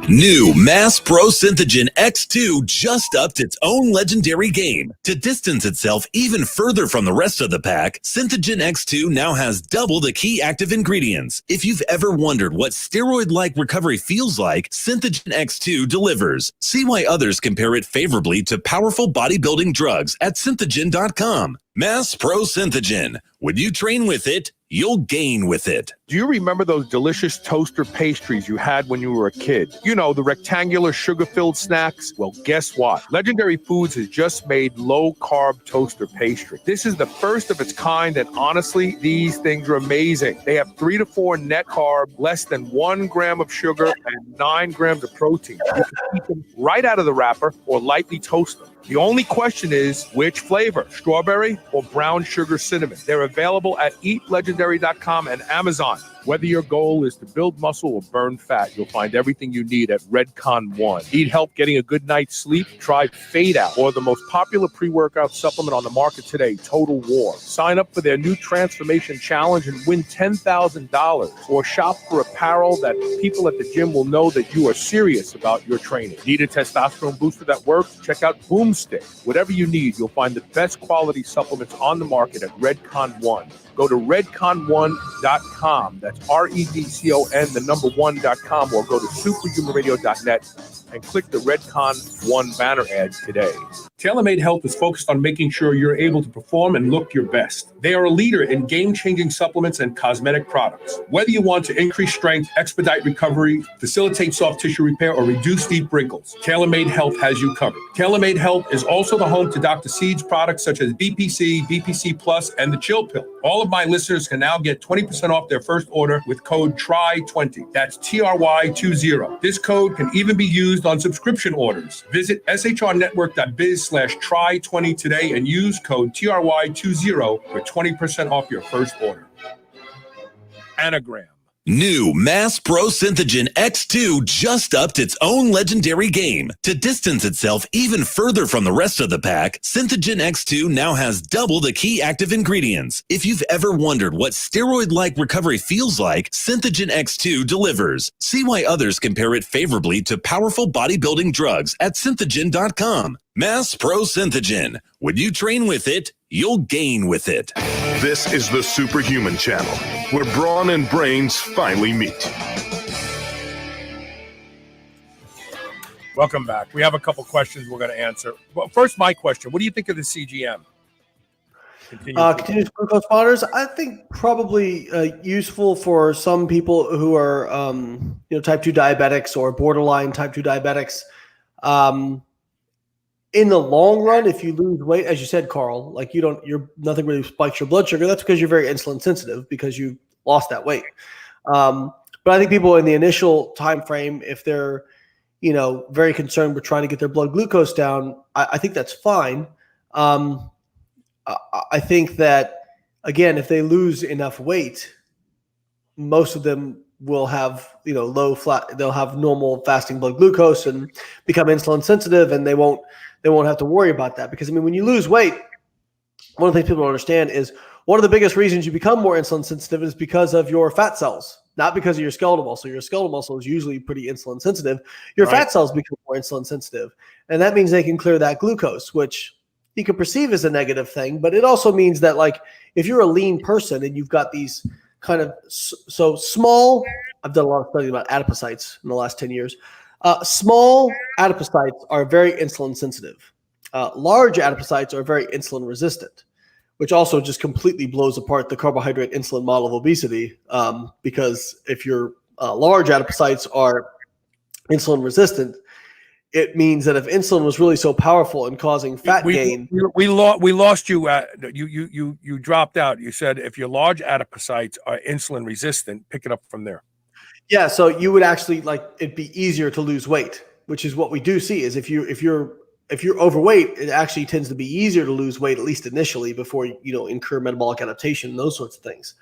[SPEAKER 7] New Mass Pro Synthogen X2 just upped its own legendary game. To distance itself even further from the rest of the pack, Synthogen X2 now has double the key active ingredients. If you've ever wondered what steroid-like recovery feels like, Synthogen X2 delivers. See why others compare it favorably to powerful bodybuilding drugs at synthogen.com. Mass Pro Synthogen. When you train with it, you'll gain with it.
[SPEAKER 2] Do you remember those delicious toaster pastries you had when you were a kid? You know, the rectangular sugar-filled snacks? Well, guess what? Legendary Foods has just made low-carb toaster pastry. This is the first of its kind, and honestly, these things are amazing. They have 3 to 4 net carb, less than 1 gram of sugar, and 9 grams of protein. You can eat them right out of the wrapper or lightly toast them. The only question is, which flavor? Strawberry or brown sugar cinnamon? They're available at eatlegendary.com and Amazon. Whether your goal is to build muscle or burn fat, you'll find everything you need at Redcon One. Need help getting a good night's sleep? Try Fade Out, or the most popular pre-workout supplement on the market today, Total War. Sign up for their new Transformation Challenge and win $10,000. Or shop for apparel that people at the gym will know that you are serious about your training. Need a testosterone booster that works? Check out Boomstick. Whatever you need, you'll find the best quality supplements on the market at Redcon One. Go to redcon1.com. That's REDCON, the number 1.com, or go to superhumanradio.net and click the Redcon One banner ad today. TaylorMade Health is focused on making sure you're able to perform and look your best. They are a leader in game-changing supplements and cosmetic products. Whether you want to increase strength, expedite recovery, facilitate soft tissue repair, or reduce deep wrinkles, TaylorMade Health has you covered. TaylorMade Health is also the home to Dr. Seed's products such as BPC, BPC Plus, and the Chill Pill. All of my listeners can now get 20% off their first order with code TRY20. That's TRY20. This code can even be used on subscription orders. Visit shrnetwork.biz/try20 today and use code TRY20 for 20% off your first order. Anagram.
[SPEAKER 7] New Mass Pro Synthogen X2 just upped its own legendary game. To distance itself even further from the rest of the pack, Synthogen X2 now has double the key active ingredients. If you've ever wondered what steroid-like recovery feels like, Synthogen X2 delivers. See why others compare it favorably to powerful bodybuilding drugs at synthogen.com. Mass Pro Synthogen. When you train with it, you'll gain with it.
[SPEAKER 1] This is the Superhuman Channel, where brawn and brains finally meet.
[SPEAKER 2] Welcome back. We have a couple questions we're going to answer. Well, first, my question: what do you think of the CGM?
[SPEAKER 3] Continuous glucose monitors, I think probably useful for some people who are, type 2 diabetics or borderline type 2 diabetics. In the long run, if you lose weight, as you said, Carl, like nothing really spikes your blood sugar. That's because you're very insulin sensitive because you lost that weight. But I think people in the initial time frame, if they're, very concerned with trying to get their blood glucose down, I think that's fine. I think that, again, if they lose enough weight, most of them will have, they'll have normal fasting blood glucose and become insulin sensitive, and they won't have to worry about that. Because, when you lose weight, one of the things people don't understand is one of the biggest reasons you become more insulin sensitive is because of your fat cells, not because of your skeletal muscle. Your skeletal muscle is usually pretty insulin sensitive. Your fat cells become more insulin sensitive. And that means they can clear that glucose, which you can perceive as a negative thing. But it also means that, like, if you're a lean person and you've got these kind of so small, I've done a lot of studying about adipocytes in the last 10 years. Small adipocytes are very insulin sensitive. Large adipocytes are very insulin resistant, which also just completely blows apart the carbohydrate insulin model of obesity. Because if your large adipocytes are insulin resistant, it means that if insulin was really so powerful in causing fat gain,
[SPEAKER 2] we lost you. You dropped out. You said if your large adipocytes are insulin resistant, pick it up from there.
[SPEAKER 3] Yeah, so you would actually it'd be easier to lose weight, which is what we do see. Is if you're overweight, it actually tends to be easier to lose weight, at least initially, before you incur metabolic adaptation and those sorts of things.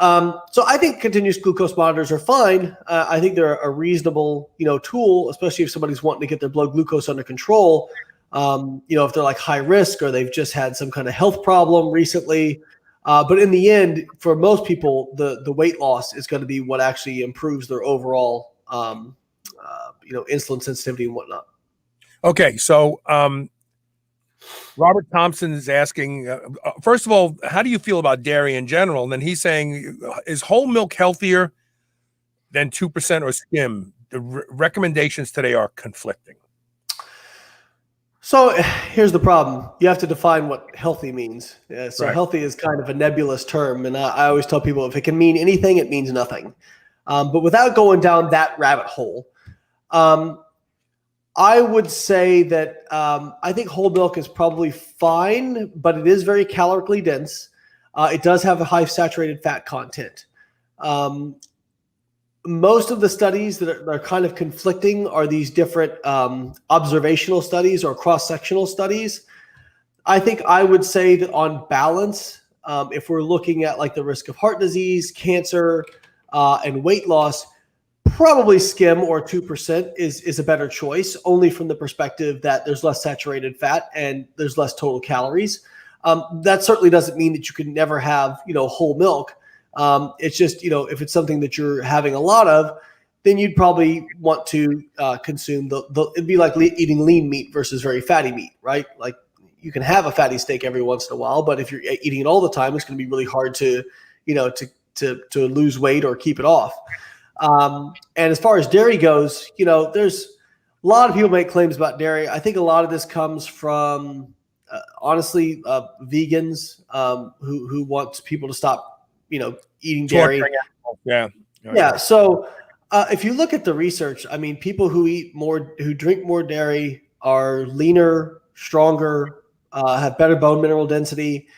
[SPEAKER 3] So I think continuous glucose monitors are fine. I think they're a reasonable, tool, especially if somebody's wanting to get their blood glucose under control. If they're high risk or they've just had some kind of health problem recently. But in the end, for most people, the weight loss is going to be what actually improves their overall, insulin sensitivity and whatnot.
[SPEAKER 2] Okay, so Robert Thompson is asking, first of all, how do you feel about dairy in general? And then he's saying, is whole milk healthier than 2% or skim? The recommendations today are conflicting.
[SPEAKER 3] So here's the problem. You have to define what healthy means. So
[SPEAKER 2] Right.
[SPEAKER 3] Healthy is kind of a nebulous term. And I always tell people if it can mean anything, it means nothing. But without going down that rabbit hole, I would say that I think whole milk is probably fine, but it is very calorically dense. It does have a high saturated fat content. Most of the studies that are kind of conflicting are these different observational studies or cross-sectional studies. I think I would say that on balance, if we're looking at the risk of heart disease, cancer, and weight loss, probably skim or 2% is a better choice, only from the perspective that there's less saturated fat and there's less total calories. That certainly doesn't mean that you can never have, whole milk. It's just, if it's something that you're having a lot of, then you'd probably want to consume it'd be like eating lean meat versus very fatty meat, right? Like you can have a fatty steak every once in a while, but if you're eating it all the time, it's going to be really hard to lose weight or keep it off. And as far as dairy goes, there's a lot of people make claims about dairy. I think a lot of this comes from, honestly, vegans who want people to stop, eating dairy. Yeah. So if you look at the research, people who drink more dairy are leaner, stronger, have better bone mineral density.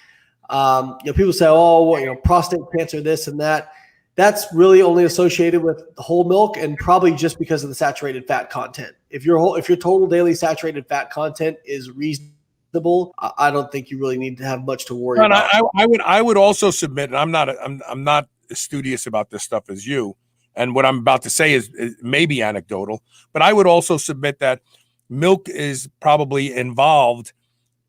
[SPEAKER 3] People say, prostate cancer, this and that. That's really only associated with whole milk and probably just because of the saturated fat content. If your total daily saturated fat content is reasonable, I don't think you really need to have much to worry about.
[SPEAKER 2] I would also submit, and I'm not as studious about this stuff as you, and what I'm about to say is maybe anecdotal, but I would also submit that milk is probably involved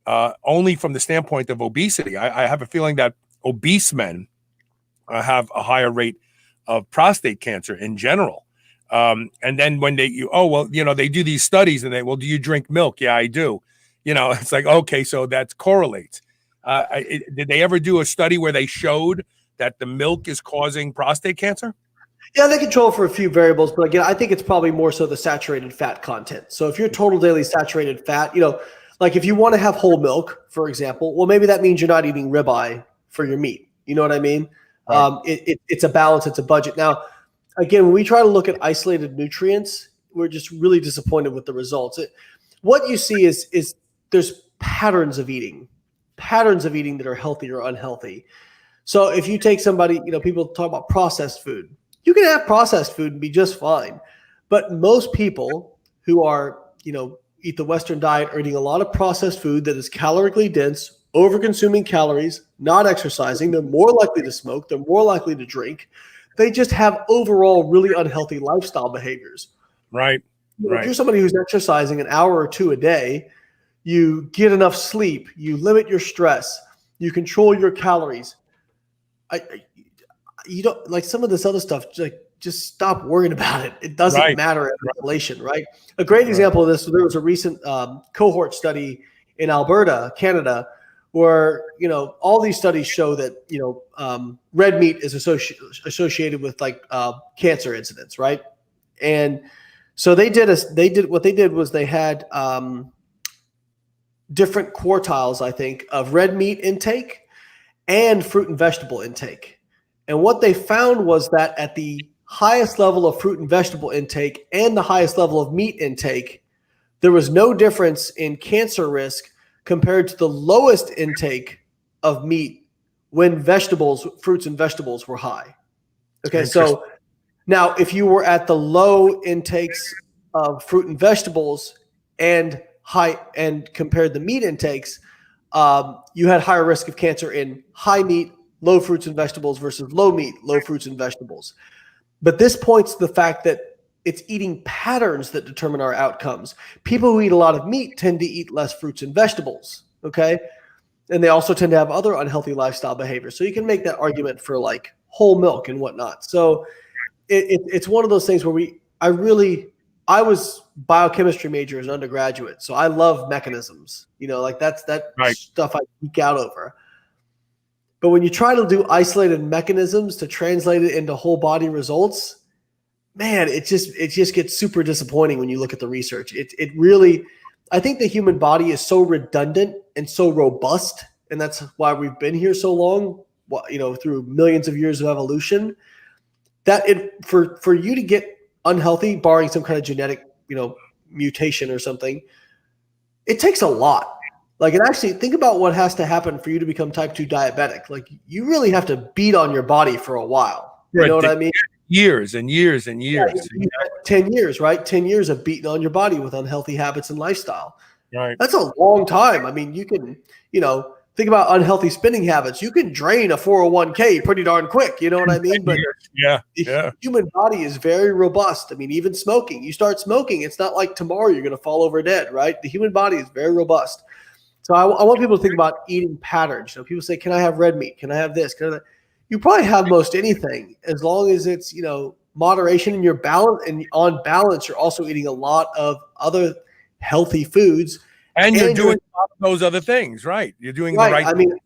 [SPEAKER 2] only from the standpoint of obesity. I have a feeling that obese men have a higher rate of prostate cancer in general. And then when they do these studies and do you drink milk? Yeah, I do. It's like, okay, so that correlates. Did they ever do a study where they showed that the milk is causing prostate cancer?
[SPEAKER 3] Yeah, they control for a few variables, but again, I think it's probably more so the saturated fat content. So if you're total daily saturated fat, like if you want to have whole milk, for example, well, maybe that means you're not eating ribeye for your meat. You know what I mean?
[SPEAKER 2] Right.
[SPEAKER 3] It's a balance. It's a budget. Now, again, when we try to look at isolated nutrients, we're just really disappointed with the results. What you see is there's patterns of eating that are healthy or unhealthy. So if you take somebody, people talk about processed food. You can have processed food and be just fine. But most people who are, eat the Western diet are eating a lot of processed food that is calorically dense, over-consuming calories, not exercising. They're more likely to smoke. They're more likely to drink. They just have overall really unhealthy lifestyle behaviors.
[SPEAKER 2] Right.
[SPEAKER 3] If you're somebody who's exercising an hour or two a day, you get enough sleep, you limit your stress, you control your calories. You don't like some of this other stuff. Just stop worrying about it. It doesn't matter in isolation, right? A great example of this. There was a recent cohort study in Alberta, Canada, where all these studies show that red meat is associated with cancer incidence, right? And so they did they had different quartiles, I think, of red meat intake and fruit and vegetable intake. And what they found was that at the highest level of fruit and vegetable intake and the highest level of meat intake, there was no difference in cancer risk compared to the lowest intake of meat when fruits and vegetables were high. Okay, so now if you were at the low intakes of fruit and vegetables and compared the meat intakes, you had higher risk of cancer in high meat, low fruits and vegetables versus low meat, low fruits and vegetables. But this points to the fact that it's eating patterns that determine our outcomes. People who eat a lot of meat tend to eat less fruits and vegetables, okay? And they also tend to have other unhealthy lifestyle behaviors. So you can make that argument for whole milk and whatnot. So it's one of those things where I was biochemistry major as an undergraduate, so I love mechanisms. That's stuff I geek out over. But when you try to do isolated mechanisms to translate it into whole body results, man, it just gets super disappointing when you look at the research. It really, I think the human body is so redundant and so robust, and that's why we've been here so long, through millions of years of evolution, that for you to get unhealthy, barring some kind of genetic, mutation or something, it takes a lot. And actually think about what has to happen for you to become type 2 diabetic. You really have to beat on your body for a while. You know what I mean?
[SPEAKER 2] Years and years and years.
[SPEAKER 3] Yeah, 10 years, right? 10 years of beating on your body with unhealthy habits and lifestyle.
[SPEAKER 2] Right.
[SPEAKER 3] That's a long time. I mean, you can, think about unhealthy spending habits. You can drain a 401k pretty darn quick. You know what I mean? But the human body is very robust. I mean, even smoking, you start smoking, it's not like tomorrow you're going to fall over dead, right? The human body is very robust. So I want people to think about eating patterns. People say, can I have red meat? Can I have this? Can I have that? You probably have most anything as long as it's, moderation in your balance, and on balance, you're also eating a lot of other healthy foods.
[SPEAKER 2] And you're doing those other things, right? You're doing the right.
[SPEAKER 3] I mean,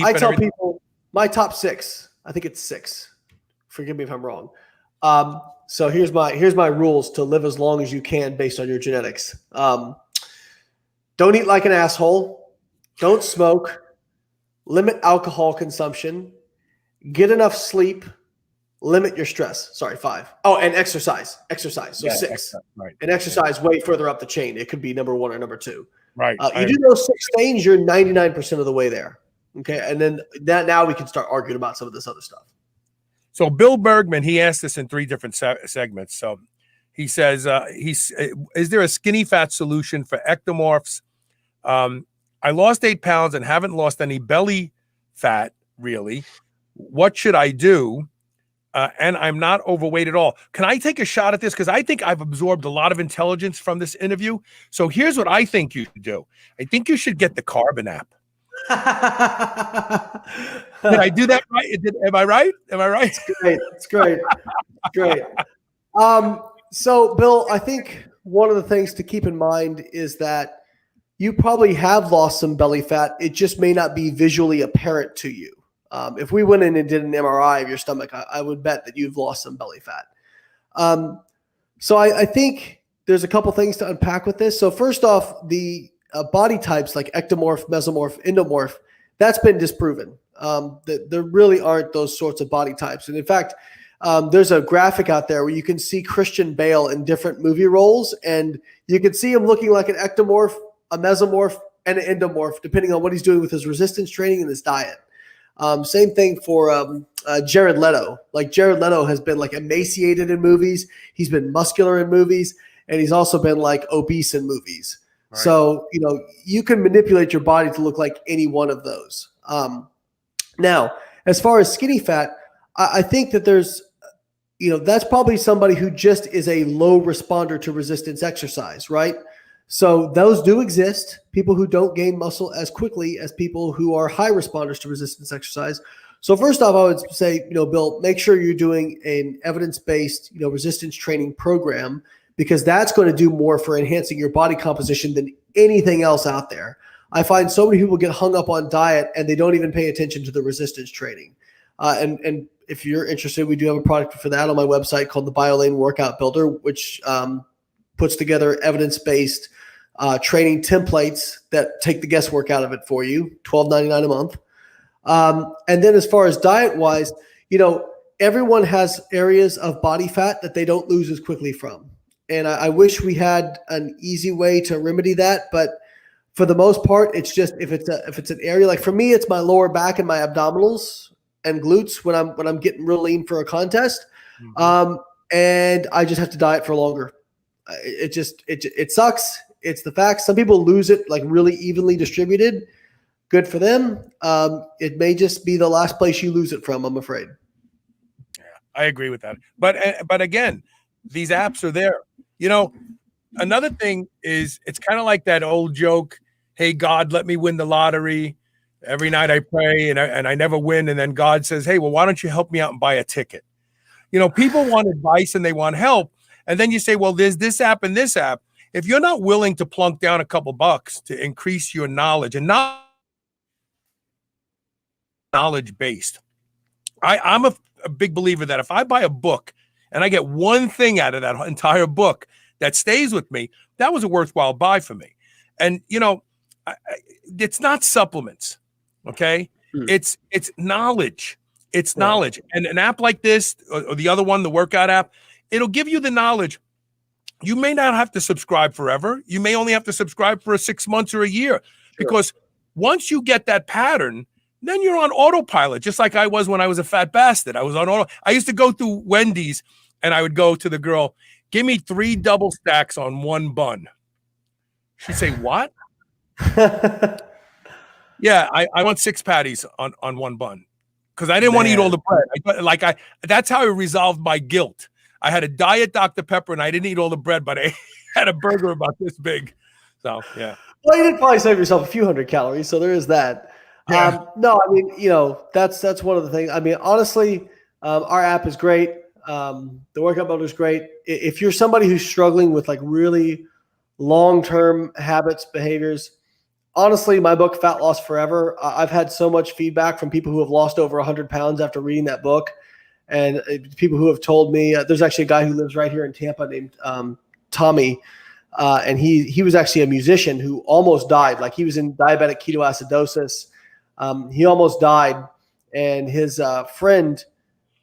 [SPEAKER 3] I tell people my top 6. I think it's 6. Forgive me if I'm wrong. So here's my rules to live as long as you can based on your genetics. Don't eat like an asshole. Don't smoke. Limit alcohol consumption. Get enough sleep. Limit your stress. Sorry, 5. Oh, and exercise. So 6.
[SPEAKER 2] Right.
[SPEAKER 3] And exercise way further up the chain. It could be number 1 or number 2.
[SPEAKER 2] Right.
[SPEAKER 3] You do those 6 things, you're 99% of the way there. Okay. And then now we can start arguing about some of this other stuff.
[SPEAKER 2] So Bill Bergman, he asked this in 3 different segments. So he says, is there a skinny fat solution for ectomorphs? I lost 8 pounds and haven't lost any belly fat, really. What should I do? And I'm not overweight at all. Can I take a shot at this? Because I think I've absorbed a lot of intelligence from this interview. So here's what I think you should do. I think you should get the Carbon app. Did I do that right? Am I right?
[SPEAKER 3] It's great. So, Bill, I think one of the things to keep in mind is that you probably have lost some belly fat. It just may not be visually apparent to you. If we went in and did an MRI of your stomach, I would bet that you've lost some belly fat. So I think there's a couple things to unpack with this. So first off, the body types like ectomorph, mesomorph, endomorph, that's been disproven. That there really aren't those sorts of body types. And in fact, there's a graphic out there where you can see Christian Bale in different movie roles, and you can see him looking like an ectomorph, a mesomorph, and an endomorph, depending on what he's doing with his resistance training and his diet. Same thing for Jared Leto. Like Jared Leto has been like emaciated in movies. He's been muscular in movies, and he's also been like obese in movies. Right. So, you can manipulate your body to look like any one of those. Now, as far as skinny fat, I think that there's, that's probably somebody who just is a low responder to resistance exercise, right? So those do exist, people who don't gain muscle as quickly as people who are high responders to resistance exercise. So first off, I would say, Bill, make sure you're doing an evidence-based, resistance training program, because that's going to do more for enhancing your body composition than anything else out there. I find so many people get hung up on diet and they don't even pay attention to the resistance training. And if you're interested, we do have a product for that on my website called the Layne Workout Builder, which puts together evidence-based training templates that take the guesswork out of it for you, $12.99 a month. And then as far as diet-wise, everyone has areas of body fat that they don't lose as quickly from. And I wish we had an easy way to remedy that, but for the most part, it's just if it's an area, like for me, it's my lower back and my abdominals and glutes when I'm getting real lean for a contest. Mm-hmm. And I just have to diet for longer. It sucks. It's the facts. Some people lose it like really evenly distributed. Good for them. It may just be the last place you lose it from, I'm afraid.
[SPEAKER 2] Yeah, I agree with that. But again, these apps are there. Another thing is it's kind of like that old joke, hey, God, let me win the lottery. Every night I pray and I never win. And then God says, hey, well, why don't you help me out and buy a ticket? People want advice and they want help. And then you say, well, there's this app and this app. If you're not willing to plunk down a couple bucks to increase your knowledge and not knowledge based, I'm a big believer that if I buy a book and I get one thing out of that entire book that stays with me, that was a worthwhile buy for me. And, it's not supplements. Okay. It's knowledge. It's knowledge. And an app like this or the other one, the workout app, it'll give you the knowledge. You may not have to subscribe forever. You may only have to subscribe for 6 months or a year, because once you get that pattern, then you're on autopilot, just like I was when I was a fat bastard. I was on auto. I used to go through Wendy's and I would go to the girl, give me 3 double stacks on 1 bun. She'd say, what? Yeah, I want 6 patties on 1 bun because I didn't want to eat all the bread. That's how I resolved my guilt. I had a diet Dr. Pepper and I didn't eat all the bread, but I had a burger about this big. So, yeah.
[SPEAKER 3] Well, you did probably save yourself a few hundred calories, so there is that. Yeah. No, I mean, that's one of the things. I mean, honestly, our app is great. The Workout Builder is great. If you're somebody who's struggling with like really long-term habits, behaviors, honestly, my book, Fat Loss Forever, I've had so much feedback from people who have lost over 100 pounds after reading that book. And people who have told me, there's actually a guy who lives right here in Tampa named Tommy. And he was actually a musician who almost died. Like he was in diabetic ketoacidosis. He almost died. And his friend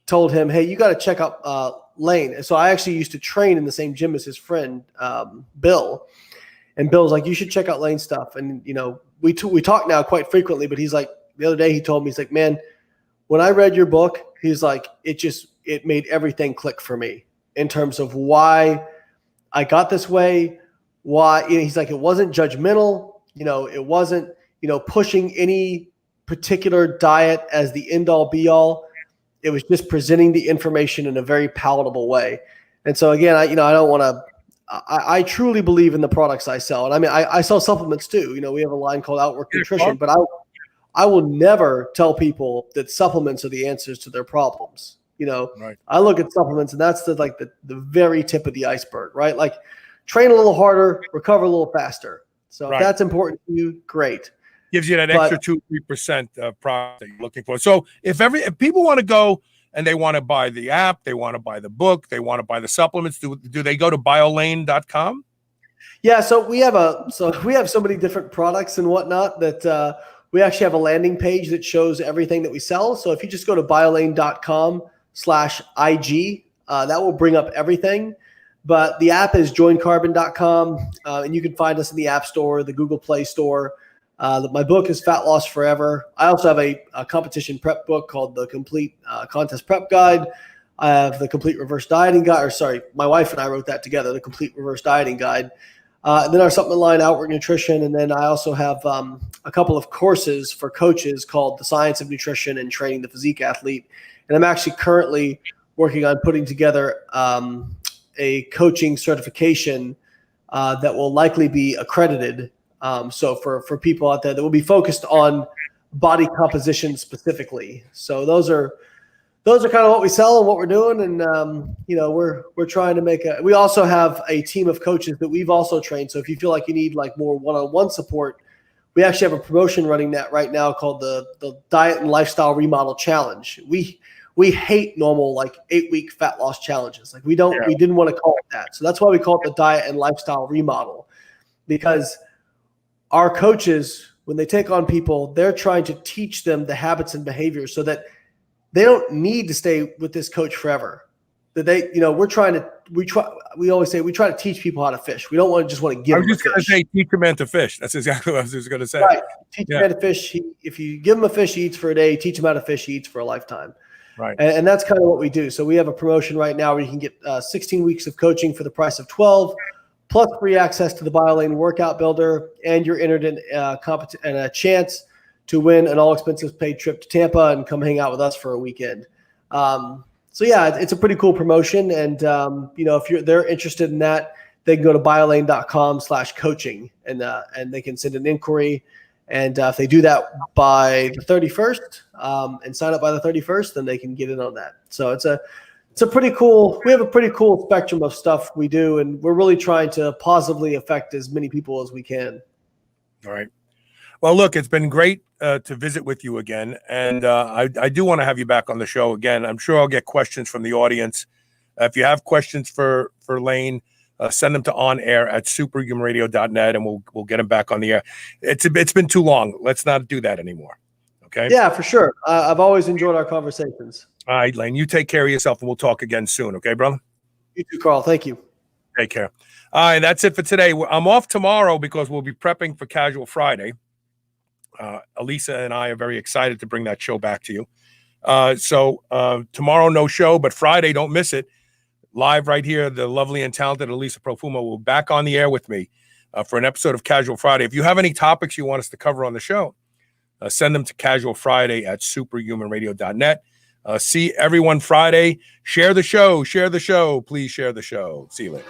[SPEAKER 3] told him, hey, you got to check out Layne. And so I actually used to train in the same gym as his friend, Bill. And Bill's like, you should check out Layne's stuff. And, we talk now quite frequently, but he's like, the other day he told me, he's like, man, when I read your book, he's like, it made everything click for me in terms of why I got this way. Why he's like, it wasn't judgmental. It wasn't, pushing any particular diet as the end all be all. It was just presenting the information in a very palatable way. And so again, I don't want to, I truly believe in the products I sell. And I mean, I sell supplements too. We have a line called Outwork Nutrition, but I will never tell people that supplements are the answers to their problems. Right. I look at supplements and that's the very tip of the iceberg, right? Like train a little harder, recover a little faster. So
[SPEAKER 2] Right.
[SPEAKER 3] if that's important to you, great.
[SPEAKER 2] Gives you that
[SPEAKER 3] But-
[SPEAKER 2] extra 2-3% profit that you're looking for. So if people want to go and they want to buy the app, they want to buy the book, they want to buy the supplements, do they go to biolayne.com?
[SPEAKER 3] Yeah, so we have so many different products and whatnot that we actually have a landing page that shows everything that we sell. So if you just go to biolayne.com/IG, that will bring up everything. But the app is joincarbon.com, and you can find us in the App Store, the Google Play Store. My book is Fat Loss Forever. I also have a competition prep book called The Complete Contest Prep Guide. I have the Complete Reverse Dieting Guide, or sorry, my wife and I wrote that together, the Complete Reverse Dieting Guide. And then our supplement line, Outwork Nutrition. And then I also have a couple of courses for coaches called The Science of Nutrition and Training the Physique Athlete. And I'm actually currently working on putting together a coaching certification that will likely be accredited. So for people out there that will be focused on body composition specifically. So those are kind of what we sell and what we're doing. And, we're trying to we also have a team of coaches that we've also trained. So if you feel like you need like more one-on-one support, we actually have a promotion running that right now called the Diet and Lifestyle Remodel Challenge. We hate normal like 8-week fat loss challenges. Like we didn't want to call it that. So that's why we call it the Diet and Lifestyle Remodel, because our coaches, when they take on people, they're trying to teach them the habits and behaviors so that they don't need to stay with this coach forever. That we always say we try to teach people how to fish. We don't want to give
[SPEAKER 2] I
[SPEAKER 3] them
[SPEAKER 2] was just
[SPEAKER 3] a
[SPEAKER 2] going to
[SPEAKER 3] fish.
[SPEAKER 2] say, teach a man to fish. That's exactly what I was just going to say.
[SPEAKER 3] Right. Teach a man to fish. If you give him a fish, he eats for a day. Teach him how to fish, he eats for a lifetime.
[SPEAKER 2] Right.
[SPEAKER 3] And that's kind of what we do. So we have a promotion right now where you can get 16 weeks of coaching for the price of 12, plus free access to the BioLayne Workout Builder, and you're entered in and a chance to win an all-expenses paid trip to Tampa and come hang out with us for a weekend. So yeah, it's a pretty cool promotion. And, if they're interested in that, they can go to biolayne.com/coaching and they can send an inquiry. And if they do that by the 31st and sign up by the 31st, then they can get in on that. So it's a pretty cool, we have a pretty cool spectrum of stuff we do. And we're really trying to positively affect as many people as we can.
[SPEAKER 2] All right. Well, look, it's been great to visit with you again. And I do want to have you back on the show again. I'm sure I'll get questions from the audience. If you have questions for Layne, send them to onair@superhumanradio.net and we'll get them back on the air. It's been too long. Let's not do that anymore. Okay?
[SPEAKER 3] Yeah, for sure. I've always enjoyed our conversations.
[SPEAKER 2] All right, Layne, you take care of yourself and we'll talk again soon. Okay, brother?
[SPEAKER 3] You too, Carl. Thank you.
[SPEAKER 2] Take care. All right, that's it for today. I'm off tomorrow because we'll be prepping for Casual Friday. Elisa and I are very excited to bring that show back to you. So tomorrow, no show, but Friday, don't miss it. Live right here, the lovely and talented Elisa Profumo will be back on the air with me for an episode of Casual Friday. If you have any topics you want us to cover on the show, send them to casualfriday@superhumanradio.net. See everyone Friday. Share the show. Please share the show. See you later.